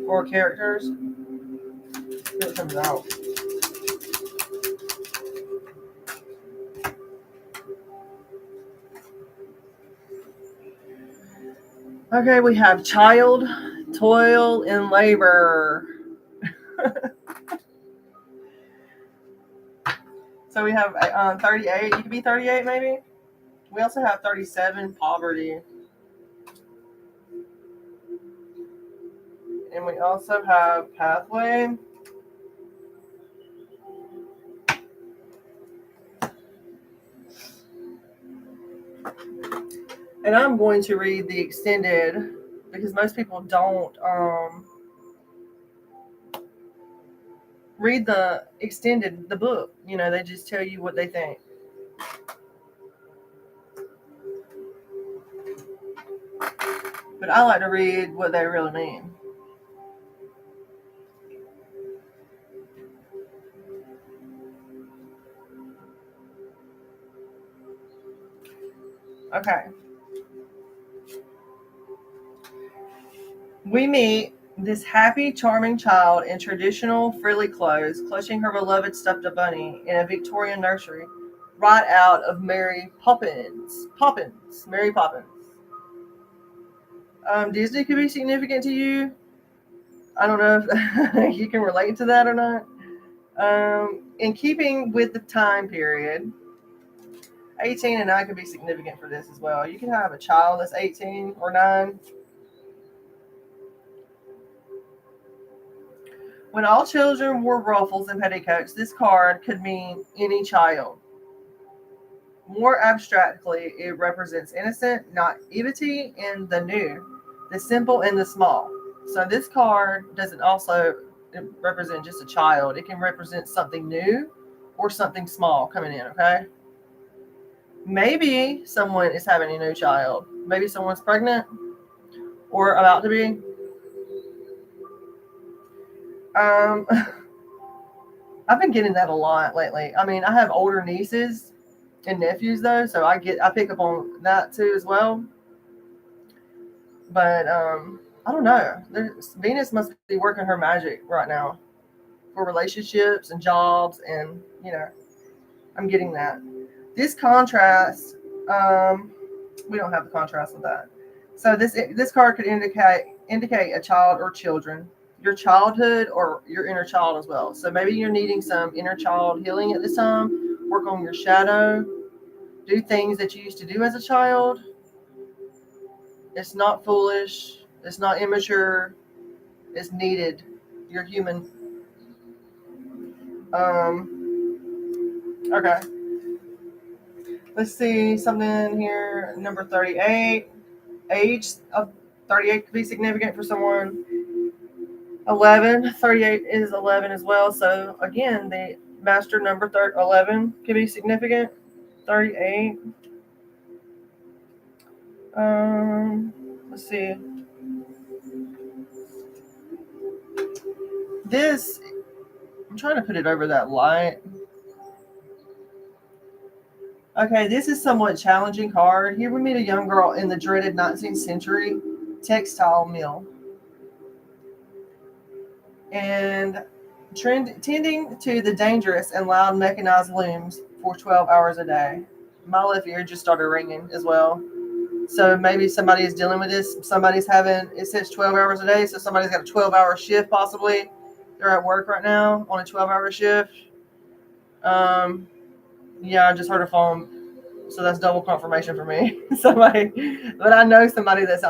or characters. Here it comes out. Okay, we have child, toil, and labor. So we have 38. You could be 38 maybe. We also have 37, poverty. And we also have pathway. And I'm going to read the extended because most people don't read the extended, the book. They just tell you what they think. But I like to read what they really mean. Okay. We meet this happy, charming child in traditional frilly clothes, clutching her beloved stuffed bunny in a Victorian nursery, right out of Mary Poppins. Mary Poppins. Disney could be significant to you. I don't know if you can relate to that or not. In keeping with the time period, 18 and 9 could be significant for this as well. You can have a child that's 18 or 9. When all children wore ruffles and petticoats, this card could mean any child. More abstractly, it represents innocent, naivety, and the new, the simple and the small. So this card doesn't also represent just a child. It can represent something new or something small coming in, okay? Maybe someone is having a new child. Maybe someone's pregnant or about to be. I've been getting that a lot lately. I mean, I have older nieces and nephews though, so I pick up on that too as well. But I don't know. Venus must be working her magic right now for relationships and jobs, and I'm getting that. This contrast, we don't have the contrast with that. So this card could indicate a child or children, your childhood or your inner child as well. So maybe you're needing some inner child healing at this time. Work on your shadow. Do things that you used to do as a child. It's not foolish. It's not immature. It's needed. You're human. Okay. Let's see something here. Number 38. Age of 38 could be significant for someone. 11. 38 is 11 as well. So again, the master number 11 could be significant. 38. Let's see. This, I'm trying to put it over that light. Okay, this is somewhat challenging card. Here we meet a young girl in the dreaded 19th century textile mill. And tending to the dangerous and loud mechanized looms for 12 hours a day. My left ear just started ringing as well. So maybe somebody is dealing with this. Somebody's having, it says 12 hours a day. So somebody's got a 12-hour shift possibly. They're at work right now on a 12-hour shift. Yeah, I just heard a phone. So that's double confirmation for me. Somebody, but I know somebody that's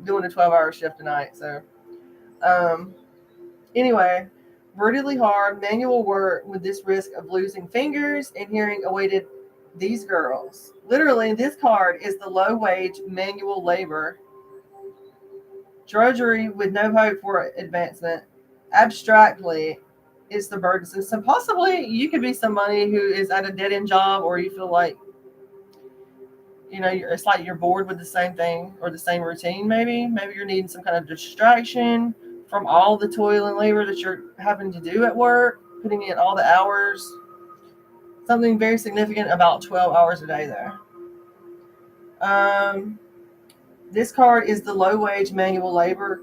doing a 12-hour shift tonight. So, anyway, brutally hard manual work with this risk of losing fingers and hearing awaited these girls. Literally, this card is the low wage manual labor, drudgery with no hope for advancement. Abstractly, is the burdensome. So possibly you could be somebody who is at a dead end job, or you feel like it's like you're bored with the same thing or the same routine. Maybe you're needing some kind of distraction from all the toil and labor that you're having to do at work, putting in all the hours. Something very significant about 12 hours a day there. This card is the low wage manual labor,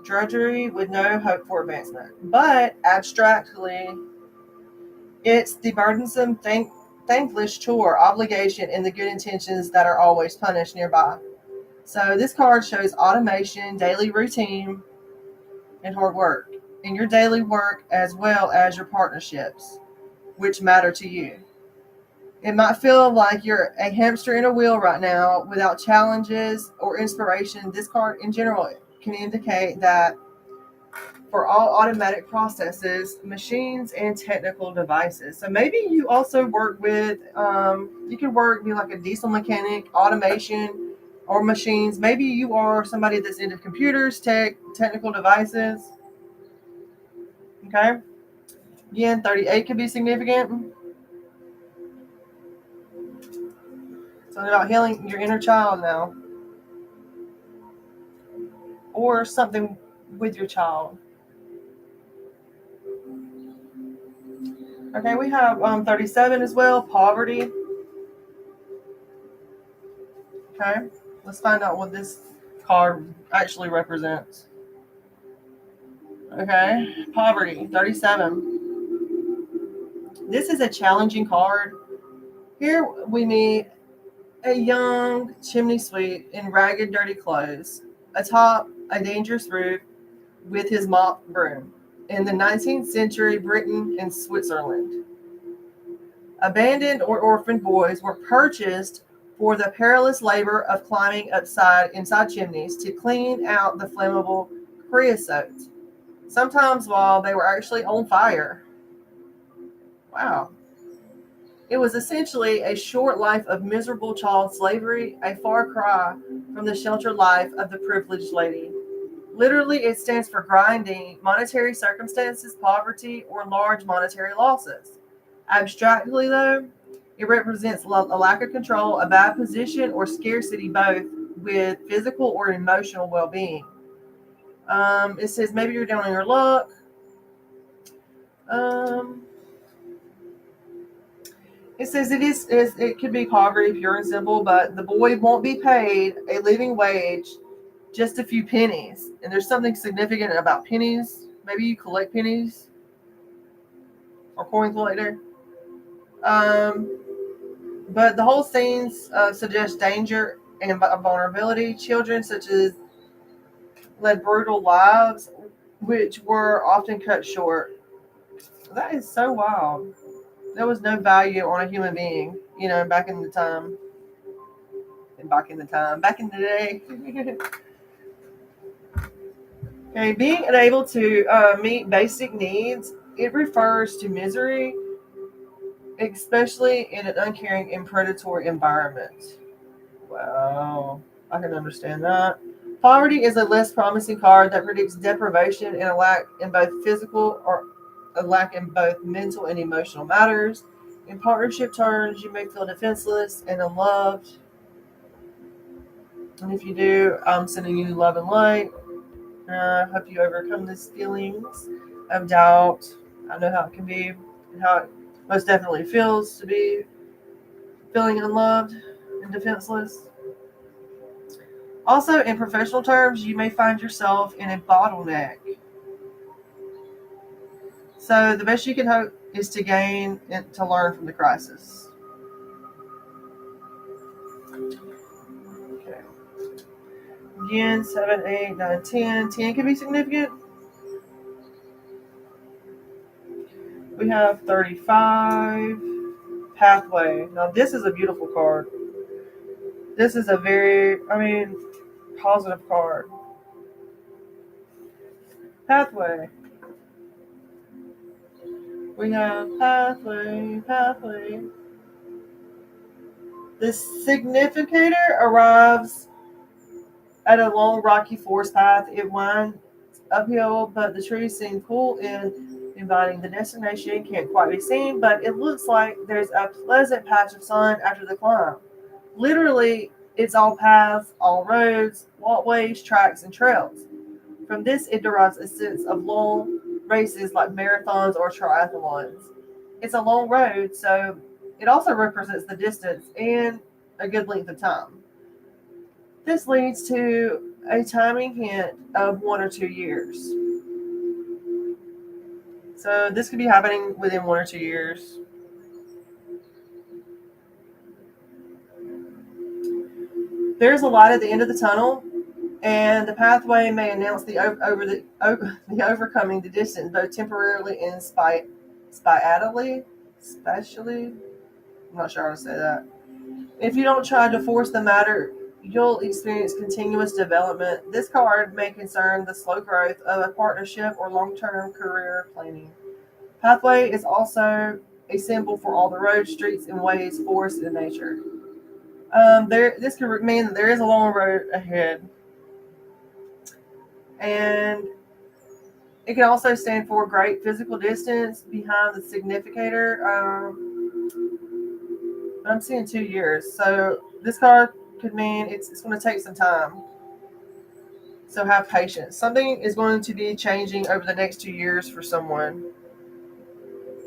drudgery with no hope for advancement. But abstractly, it's the burdensome, thankless chore, obligation, and the good intentions that are always punished nearby. So this card shows automation, daily routine, and hard work in your daily work as well as your partnerships, which matter to you. It might feel like you're a hamster in a wheel right now without challenges or inspiration. This card in general can indicate that for all automatic processes, machines, and technical devices. So maybe you also work with, you could be like a diesel mechanic, automation, or machines. Maybe you are somebody that's into computers, technical devices. Okay. Again, 38 could be significant. Something about healing your inner child now, or something with your child. Okay, we have 37 as well, poverty. Okay, let's find out what this card actually represents. Okay, poverty, 37. This is a challenging card. Here we meet a young chimney sweep in ragged, dirty clothes, atop a dangerous roof with his mop broom. In the 19th century Britain and Switzerland, abandoned or orphaned boys were purchased for the perilous labor of climbing inside chimneys to clean out the flammable creosote, sometimes while they were actually on fire. Wow. It was essentially a short life of miserable child slavery, a far cry from the sheltered life of the privileged lady. Literally, it stands for grinding, monetary circumstances, poverty, or large monetary losses. Abstractly, though, it represents a lack of control, a bad position, or scarcity, both with physical or emotional well-being. It says maybe you're down on your luck. It says it could be poverty, pure and simple, but the boy won't be paid a living wage, just a few pennies. And there's something significant about pennies. Maybe you collect pennies or coin collector. But the whole scenes suggest danger and vulnerability. Children, such as led brutal lives, which were often cut short. That is so wild. There was no value on a human being, back in the time. And back in the day. Okay, being unable to meet basic needs, it refers to misery, especially in an uncaring and predatory environment. Wow, I can understand that. Poverty is a less promising card that predicts deprivation and a lack in both physical or a lack in both mental and emotional matters. In partnership terms, you may feel defenseless and unloved. And if you do, I'm sending you love and light. I hope you overcome these feelings of doubt. I know how it can be and how it most definitely feels to be feeling unloved and defenseless. Also, in professional terms, you may find yourself in a bottleneck. So the best you can hope is to gain and to learn from the crisis. Okay. Again, 7, 8, 9, 10. 10 can be significant. We have 35. Pathway. Now this is a beautiful card. This is a very, positive card. Pathway. We have pathway. This significator arrives at a long rocky forest path. It winds uphill, but the trees seem cool and inviting. The destination can't quite be seen, but it looks like there's a pleasant patch of sun after the climb. Literally, it's all paths, all roads, walkways, tracks, and trails. From this, it derives a sense of long races like marathons or triathlons. It's a long road, so it also represents the distance and a good length of time. This leads to a timing hint of 1 or 2 years. So this could be happening within 1 or 2 years. There's a light at the end of the tunnel, and the pathway may announce the overcoming the distance, both temporarily and spatially. I'm not sure how to say that. If you don't try to force the matter, you'll experience continuous development. This card may concern the slow growth of a partnership or long-term career planning. Pathway is also a symbol for all the roads, streets, and ways, forests, and nature. This could mean that there is a long road ahead. And it can also stand for great physical distance behind the significator. I'm seeing 2 years. So this card could mean it's going to take some time. So have patience. Something is going to be changing over the next 2 years for someone.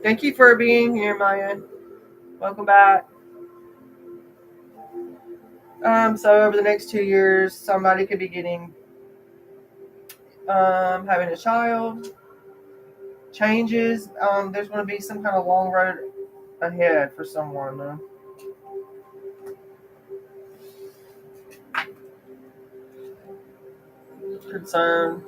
Thank you for being here, Maya. Welcome back. So over the next 2 years, somebody could be getting having a child. Changes. There's going to be some kind of long road ahead for someone. Concern.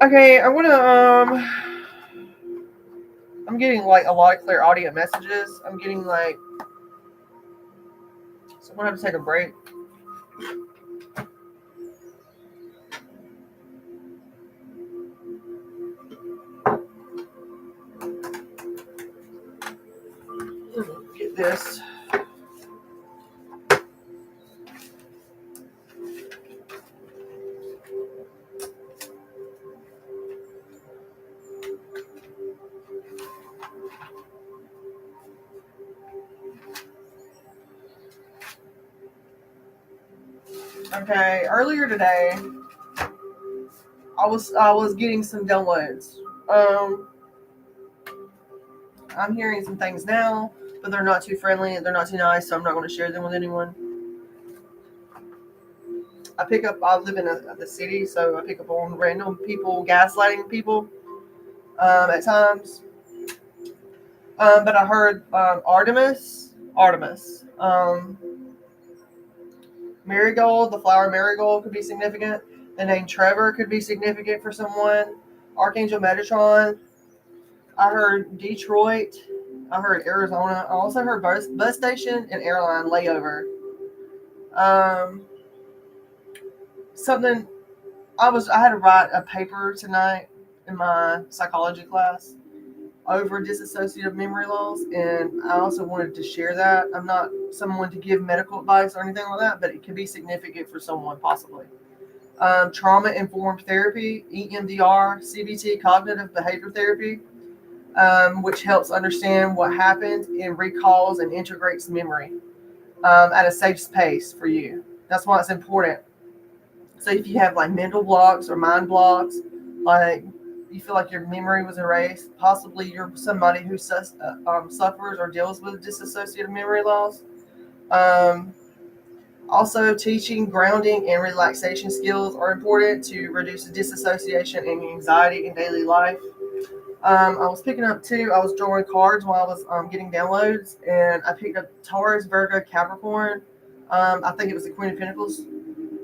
Okay, I'm getting like a lot of clear audio messages. I'm getting like, so I'm gonna have to take a break. Get this. Okay, earlier today, I was getting some downloads. I'm hearing some things now, but they're not too friendly and they're not too nice, so I'm not going to share them with anyone. I live in the city, so I pick up on random people gaslighting people at times. But I heard Artemis, marigold, the flower marigold could be significant. The name Trevor could be significant for someone. Archangel Metatron. I heard Detroit. I heard Arizona. I also heard bus station and airline layover. Something I had to write a paper tonight in my psychology class over dissociative memory loss, and I also wanted to share that. I'm not someone to give medical advice or anything like that, but it can be significant for someone possibly. Trauma-informed therapy, EMDR, CBT, cognitive behavior therapy, which helps understand what happened and recalls and integrates memory at a safe pace for you. That's why it's important. So if you have like mental blocks or mind blocks, like you feel like your memory was erased, possibly you're somebody who suffers or deals with dissociative memory loss. Also, teaching grounding and relaxation skills are important to reduce disassociation and anxiety in daily life. I was picking up too. I was drawing cards while I was getting downloads, and I picked up Taurus, Virgo, Capricorn. I think it was the Queen of Pentacles,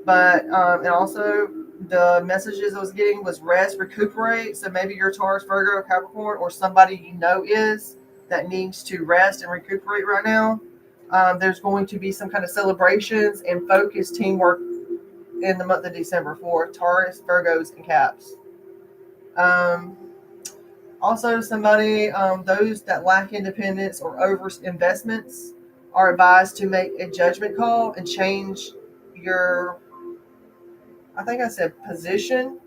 but and also the messages I was getting was rest, recuperate. So maybe you're Taurus, Virgo, Capricorn, or somebody you know is that needs to rest and recuperate right now. There's going to be some kind of celebrations and focused teamwork in the month of December for Taurus, Virgos, and Caps. Also, those that lack independence or over investments are advised to make a judgment call and change your, I think I said position.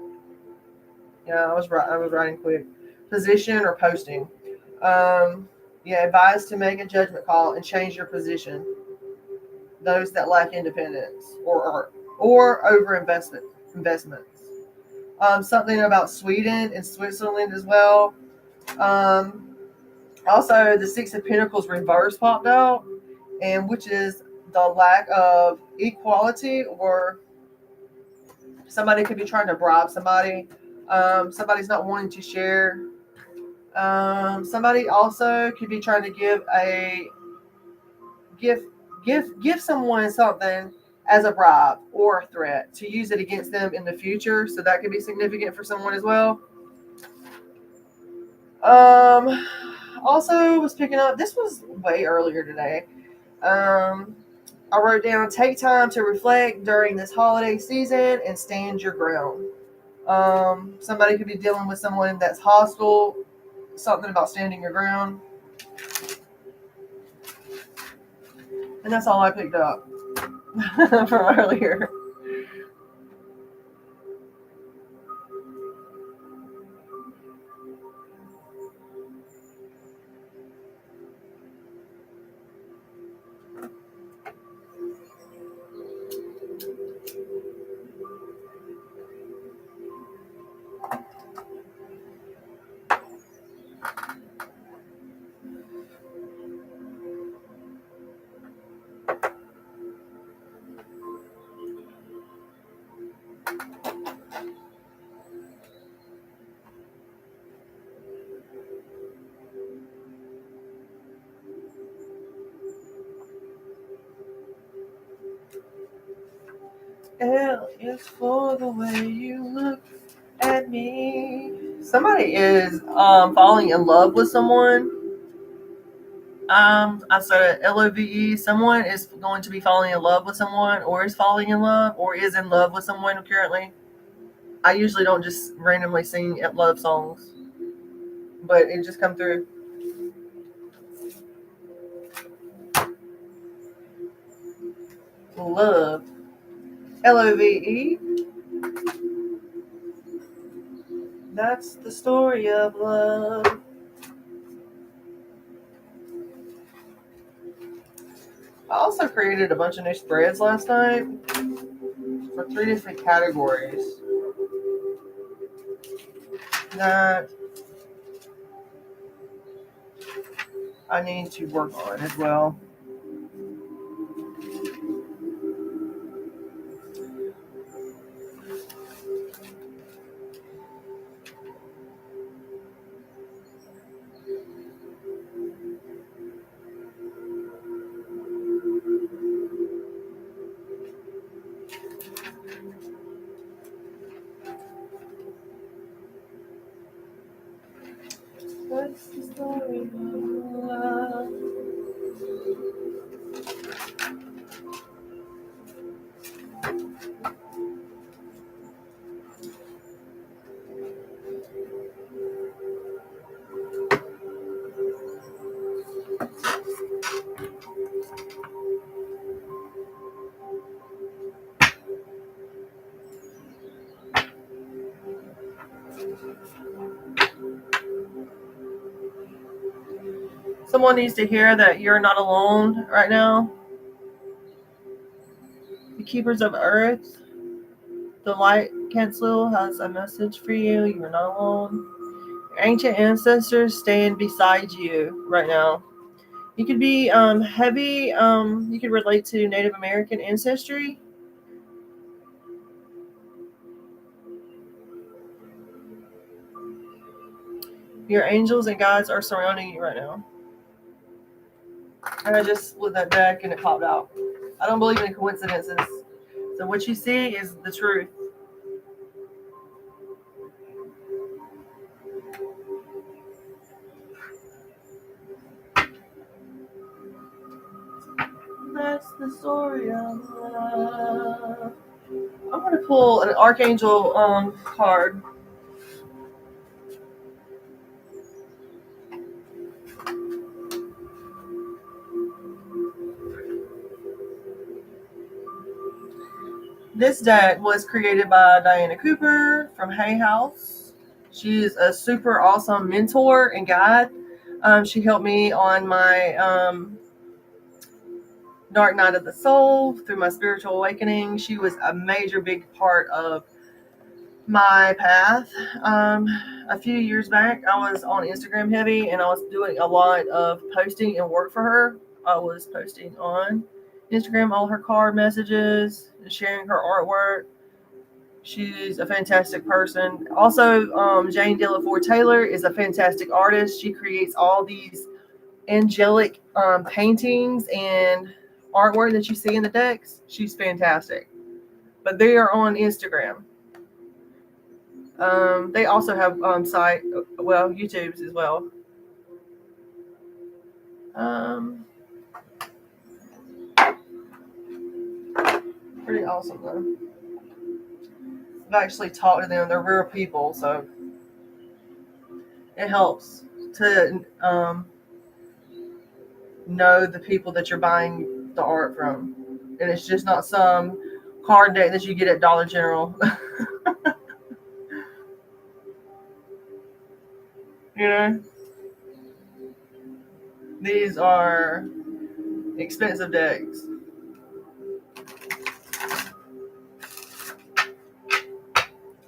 Yeah, I was right. I was writing quick. Position or posting. Yeah, advised to make a judgment call and change your position. Those that lack independence or over investments. Something about Sweden and Switzerland as well. Um, Also, the Six of Pentacles reverse popped out, and which is the lack of equality, or somebody could be trying to bribe somebody. Somebody's not wanting to share. Somebody also could be trying to give someone something as a bribe or a threat to use it against them in the future. So that could be significant for someone as well. Also was picking up. This was way earlier today. I wrote down, take time to reflect during this holiday season and stand your ground. Somebody could be dealing with someone that's hostile, something about standing your ground. And that's all I picked up from earlier. L is for the way you look at me. Somebody is falling in love with someone. I said LOVE. Someone is going to be falling in love with someone, or is falling in love, or is in love with someone currently. I usually don't just randomly sing love songs, but it just come through. Love. LOVE. That's the story of love. I also created a bunch of new spreads last night for 3 different categories that I need to work on as well. That's the story of love. Someone needs to hear that you're not alone right now. The Keepers of Earth. The light cancel has a message for you. You are not alone. Your ancient ancestors stand beside you right now. You could be heavy. You could relate to Native American ancestry. Your angels and guides are surrounding you right now. And I just split that deck and it popped out. I don't believe in coincidences. So what you see is the truth. That's the story of love. I'm going to pull an Archangel card. This deck was created by Diana Cooper from Hay House. She's a super awesome mentor and guide. She helped me on my dark night of the soul through my spiritual awakening. She was a major big part of my path. A few years back, I was on Instagram heavy and I was doing a lot of posting and work for her. I was posting on Instagram all her card messages and sharing her artwork. She's a fantastic person. Also, Jane Delafour Taylor is a fantastic artist. She creates all these angelic paintings and artwork that you see in the decks. She's fantastic. But they are on Instagram. They also have YouTube's as well. Pretty awesome though. I've actually talked to them. They're real people, so it helps to know the people that you're buying the art from, and it's just not some card deck that you get at Dollar General. You know, these are expensive decks.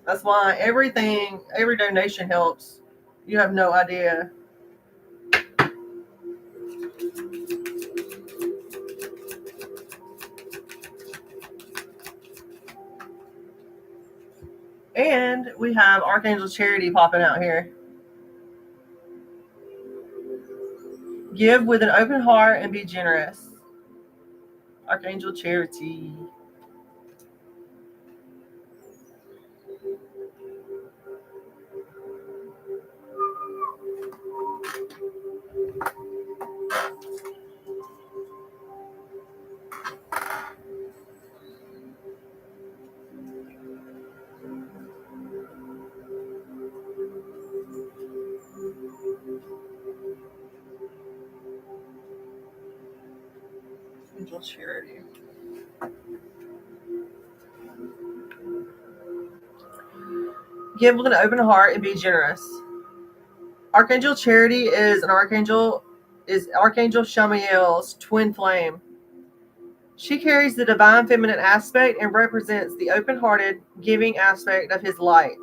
That's why every donation helps. You have no idea. And we have Archangel Charity popping out here. Give with an open heart and be generous. Archangel Charity. Archangel Charity. Give with an open heart and be generous. Archangel Charity is Archangel Shamiel's twin flame. She carries the divine feminine aspect and represents the open-hearted, giving aspect of his light.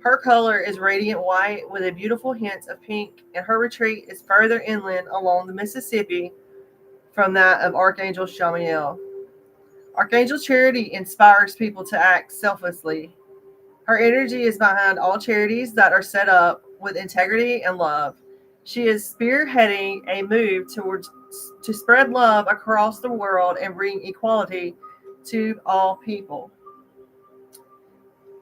Her color is radiant white with a beautiful hint of pink, and her retreat is further inland along the Mississippi from that of Archangel Shamiel. Archangel Charity inspires people to act selflessly. Her energy is behind all charities that are set up with integrity and love. She is spearheading a move to spread love across the world and bring equality to all people.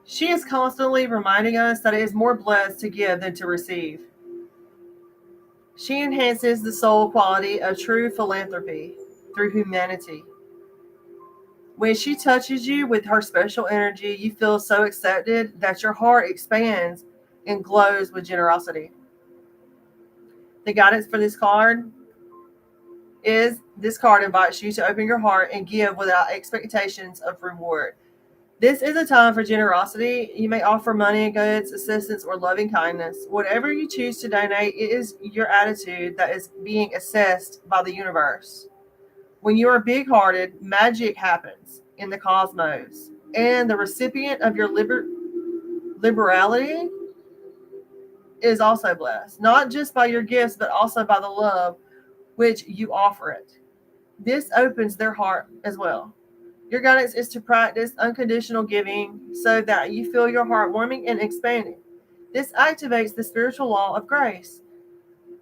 She is constantly reminding us that it is more blessed to give than to receive. She enhances the soul quality of true philanthropy through humanity. When she touches you with her special energy, you feel so accepted that your heart expands and glows with generosity. The guidance for this card is this card invites you to open your heart and give without expectations of reward. This is a time for generosity. You may offer money, goods, assistance, or loving kindness. Whatever you choose to donate, it is your attitude that is being assessed by the universe. When you are big-hearted, magic happens in the cosmos. And the recipient of your liberality is also blessed, not just by your gifts, but also by the love which you offer it. This opens their heart as well. Your guidance is to practice unconditional giving so that you feel your heart warming and expanding. This activates the spiritual law of grace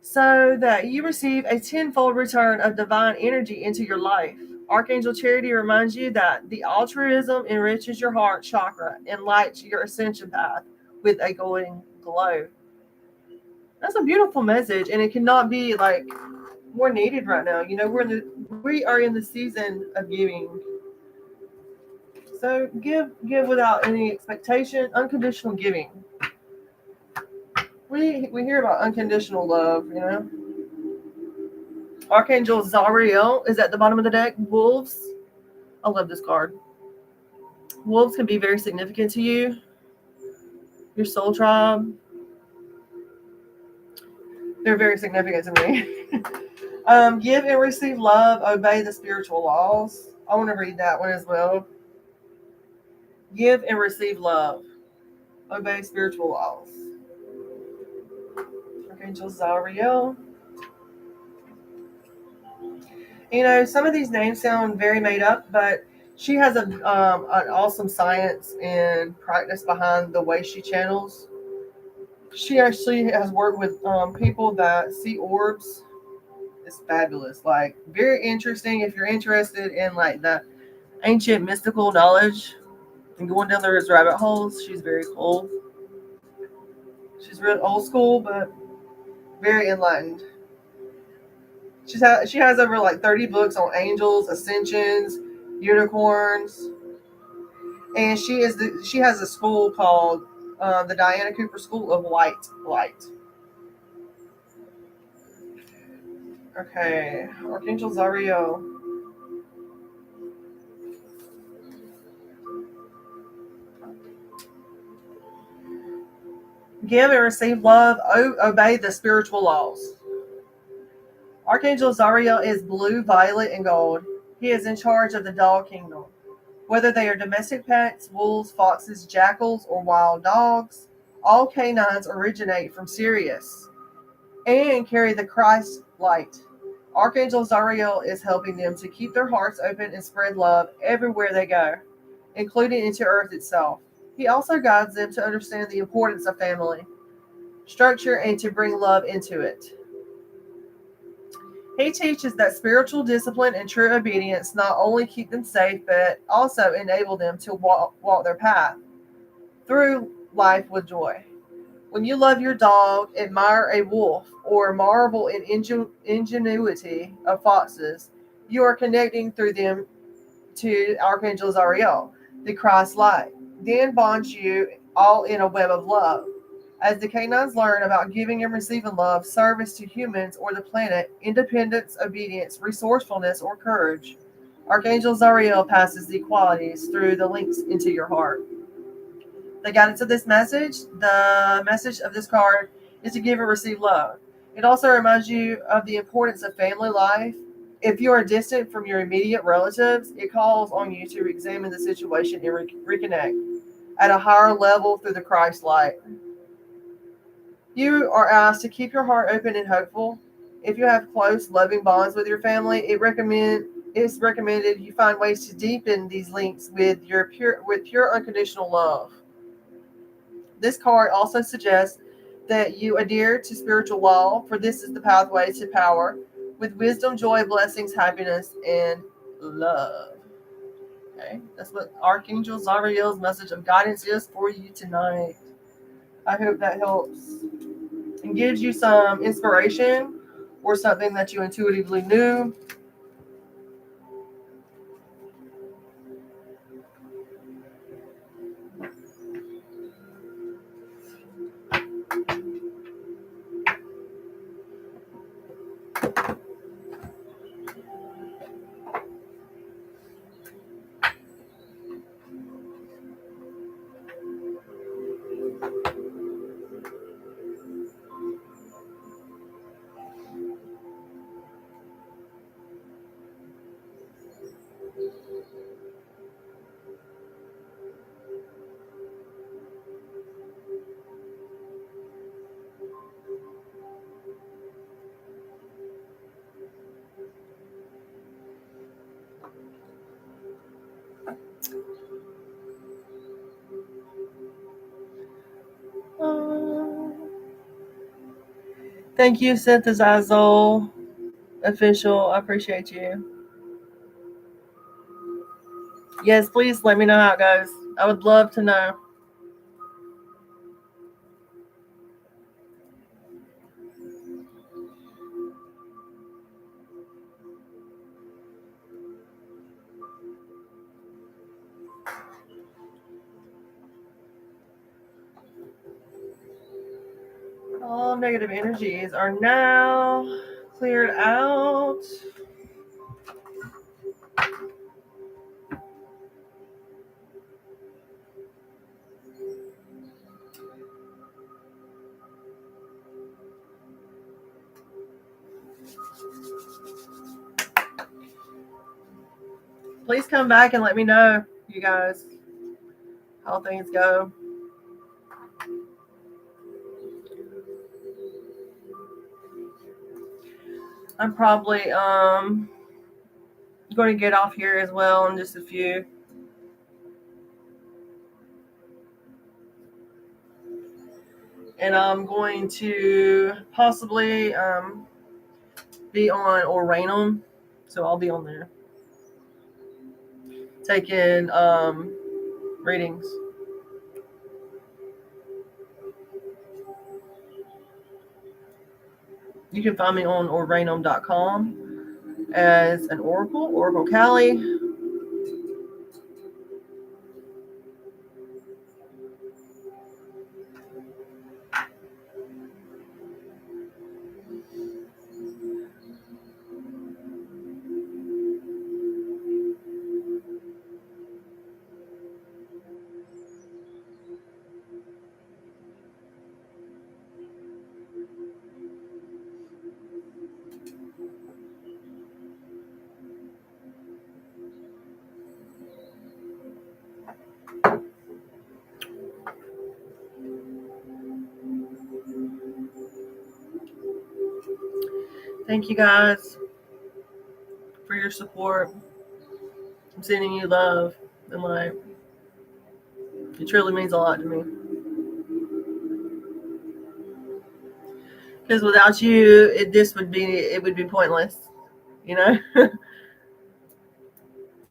so that you receive a tenfold return of divine energy into your life. Archangel Charity reminds you that the altruism enriches your heart chakra and lights your ascension path with a golden glow. That's a beautiful message, and it cannot be like more needed right now. You know, we are in the season of giving. So give without any expectation, unconditional giving. We hear about unconditional love, you know. Archangel Zariel is at the bottom of the deck. Wolves. I love this card. Wolves can be very significant to you. Your soul tribe. They're very significant to me. Give and receive love. Obey the spiritual laws. I want to read that one as well. Give and receive love. Obey spiritual laws. Archangel Zariel. You know, some of these names sound very made up, but she has an awesome science and practice behind the way she channels. She actually has worked with people that see orbs. It's fabulous. Like, very interesting if you're interested in like the ancient mystical knowledge and going down those rabbit holes. She's very cool. She's real old school, but very enlightened. She has over like 30 books on angels, ascensions, unicorns, and she has a school called the Diana Cooper School of Light. Okay, Archangel Zariel. Give and receive love. Obey the spiritual laws. Archangel Zariel is blue, violet, and gold. He is in charge of the dog kingdom. Whether they are domestic pets, wolves, foxes, jackals, or wild dogs, all canines originate from Sirius and carry the Christ light. Archangel Zariel is helping them to keep their hearts open and spread love everywhere they go, including into Earth itself. He also guides them to understand the importance of family structure and to bring love into it. He teaches that spiritual discipline and true obedience not only keep them safe, but also enable them to walk their path through life with joy. When you love your dog, admire a wolf, or marvel in ingenuity of foxes, you are connecting through them to Archangel Zariel, the Christ light. Then bonds you all in a web of love. As the canines learn about giving and receiving love, service to humans or the planet, independence, obedience, resourcefulness, or courage, Archangel Zariel passes the qualities through the links into your heart. The guidance of this message, the message of this card is to give and receive love. It also reminds you of the importance of family life. If you are distant from your immediate relatives, it calls on you to examine the situation and reconnect at a higher level through the Christ light. You are asked to keep your heart open and hopeful. If you have close, loving bonds with your family, it's recommended you find ways to deepen these links with pure unconditional love. This card also suggests that you adhere to spiritual law, for this is the pathway to power, with wisdom, joy, blessings, happiness, and love. Okay, that's what Archangel Zariel's message of guidance is for you tonight. I hope that helps and gives you some inspiration or something that you intuitively knew. Thank you, Synthesizer Official. I appreciate you. Yes, please let me know how it goes. I would love to know. All negative energies are now cleared out. Please come back and let me know, you guys, how things go. I'm probably going to get off here as well in just a few. And I'm going to possibly be on ORANUM, so I'll be on there taking readings. You can find me on ORANUM.com as an Oracle CALLIE. Thank you guys for your support. I'm sending you love and light. It truly means a lot to me. Because without you, it would be pointless, you know.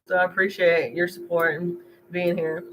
So I appreciate your support and being here.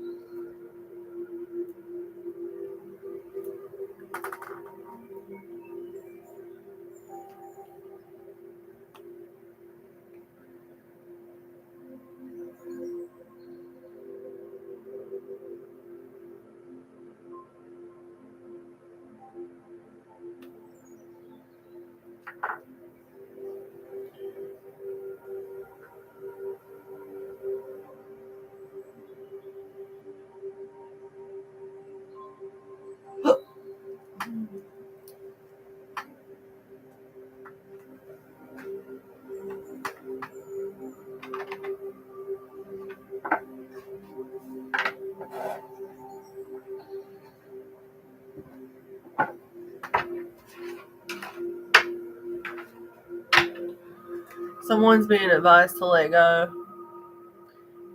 Someone's being advised to let go.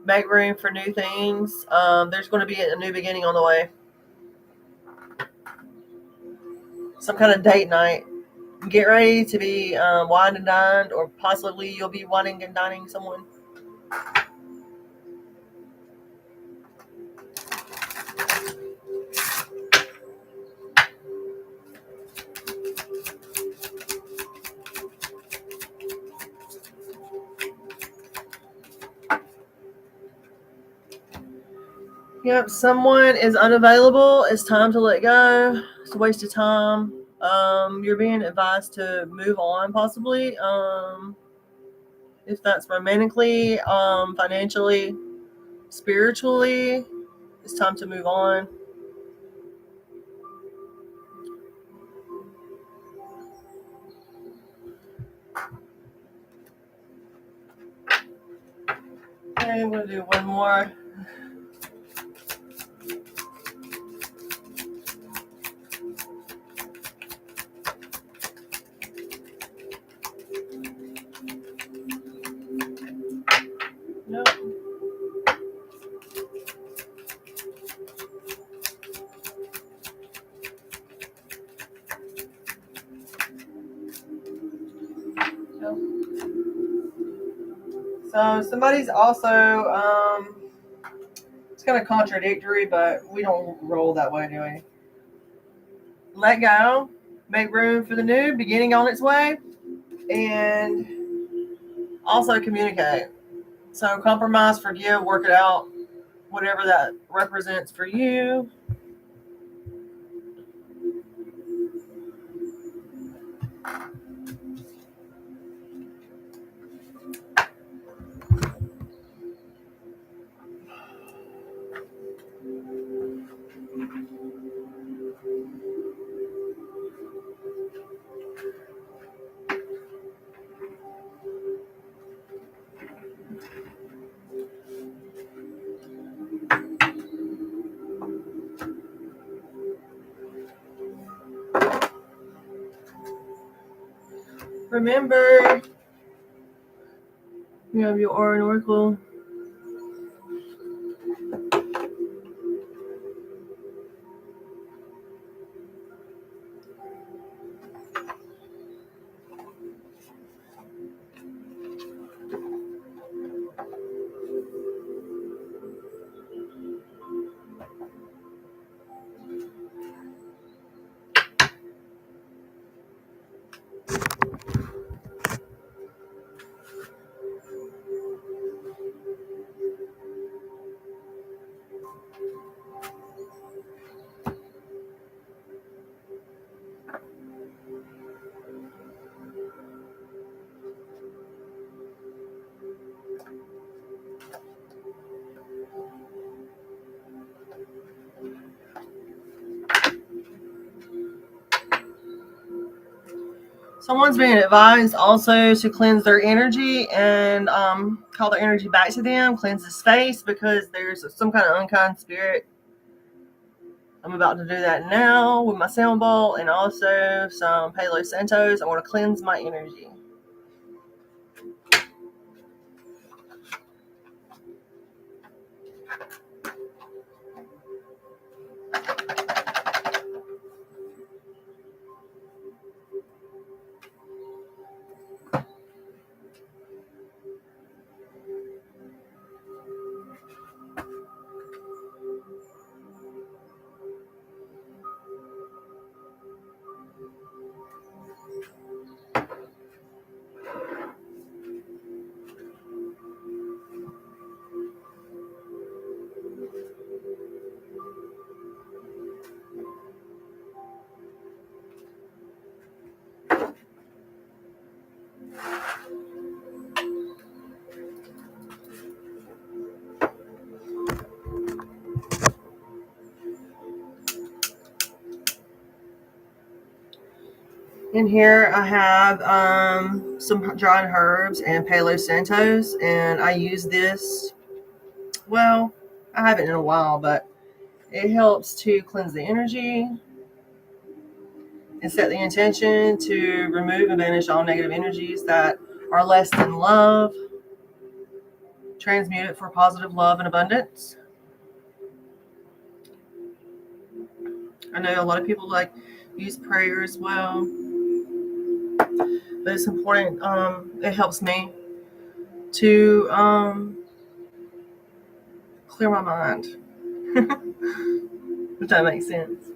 Make room for new things. There's going to be a new beginning on the way. Some kind of date night. Get ready to be wined and dined, or possibly you'll be wining and dining someone. Yep, someone is unavailable. It's time to let go. It's a waste of time. You're being advised to move on, possibly. If that's romantically, financially, spiritually, it's time to move on. Okay, we'll do one more. Nope. So somebody's also, it's kind of contradictory, but we don't roll that way, do we? Let go, make room for the new, beginning on its way, and also communicate. So compromise, forgive, work it out, whatever that represents for you. Remember, you have your aura and oracle. Someone's being advised also to cleanse their energy and call their energy back to them, cleanse the space, because there's some kind of unkind spirit. I'm about to do that now with my sound bowl and also some Palo Santos. I want to cleanse my energy. In here I have some dried herbs and Palo Santos, and I use this, well, I haven't in a while, but it helps to cleanse the energy and set the intention to remove and banish all negative energies that are less than love, transmute it for positive love and abundance. I know a lot of people like use prayer as well, but it's important. It helps me to clear my mind, if that makes sense.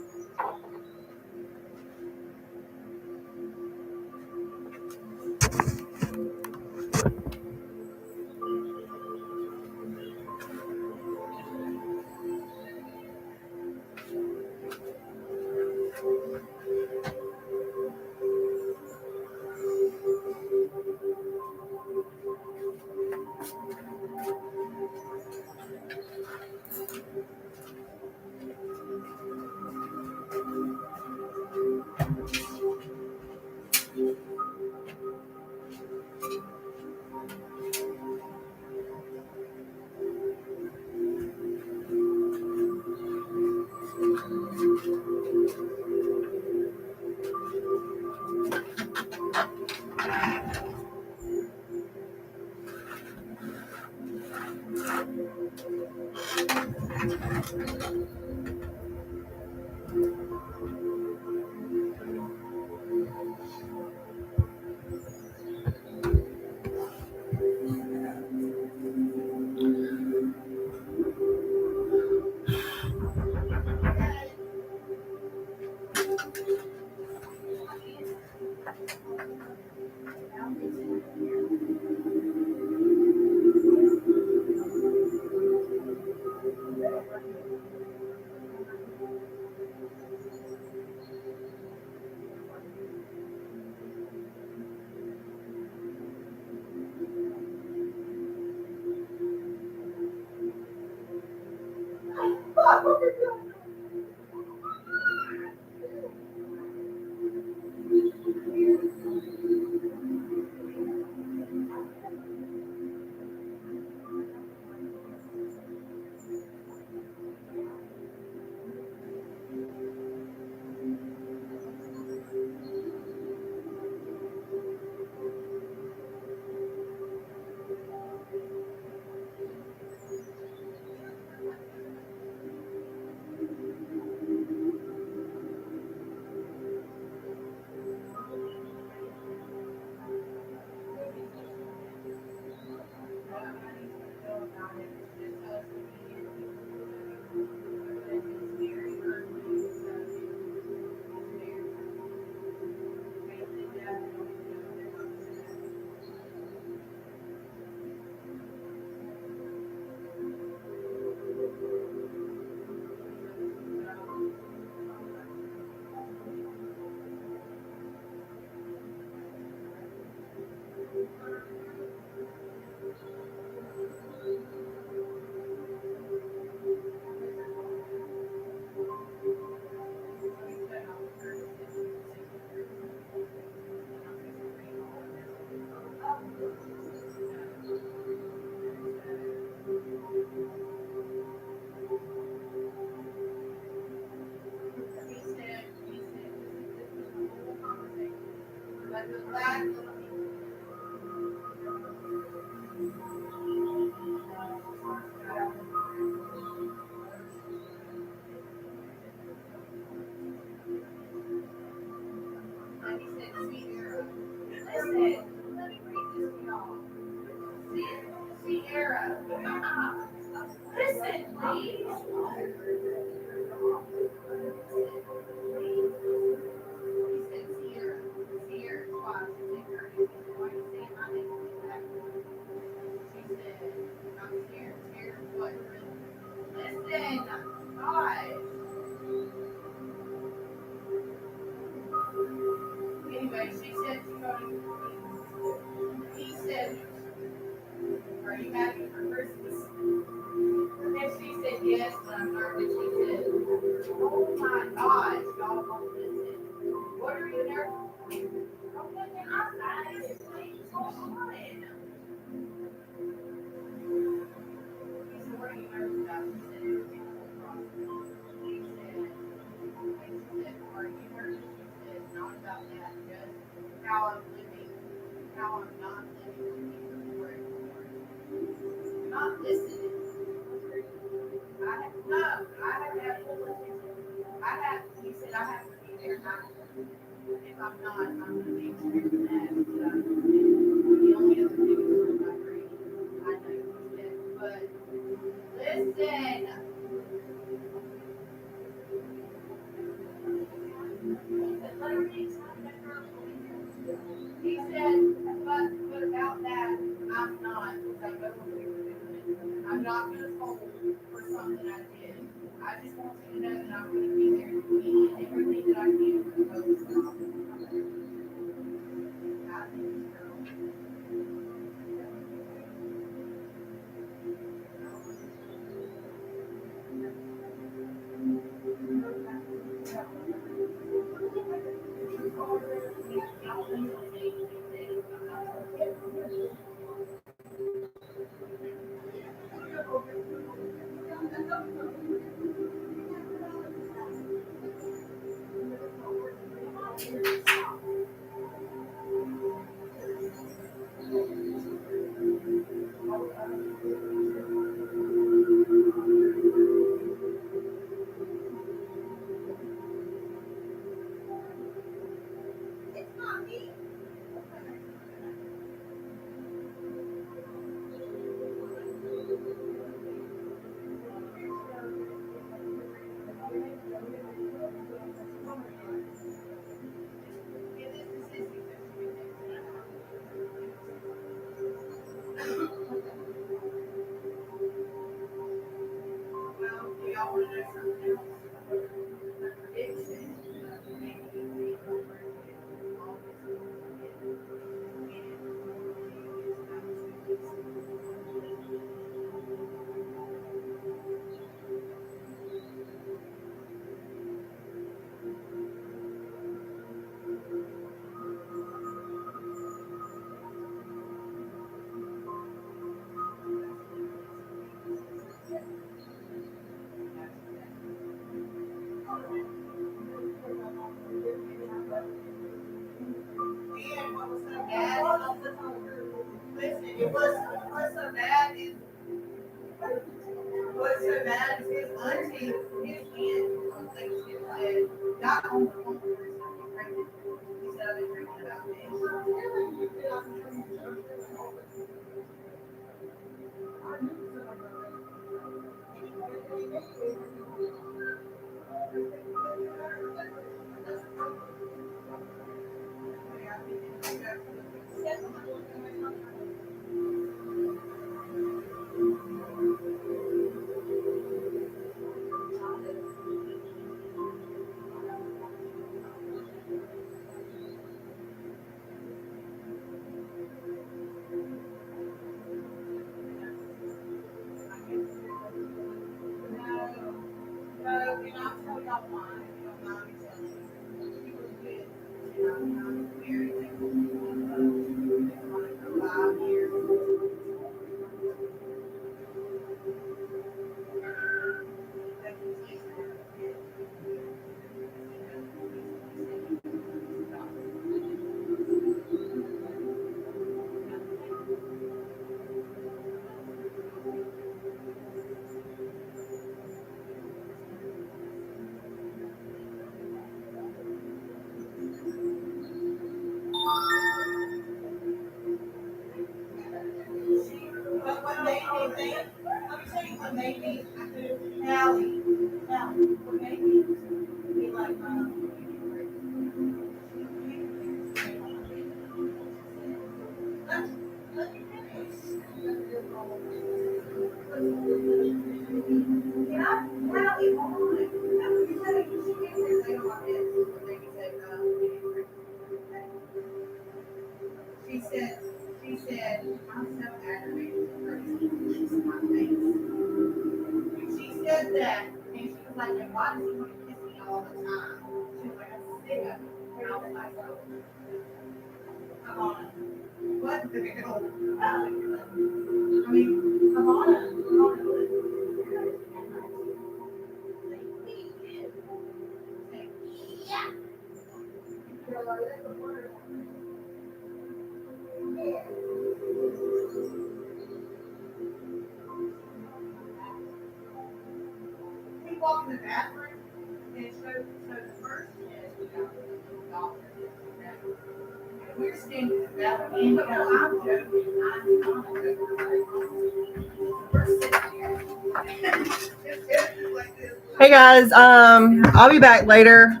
Hey guys, I'll be back later.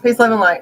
Peace, love, and light.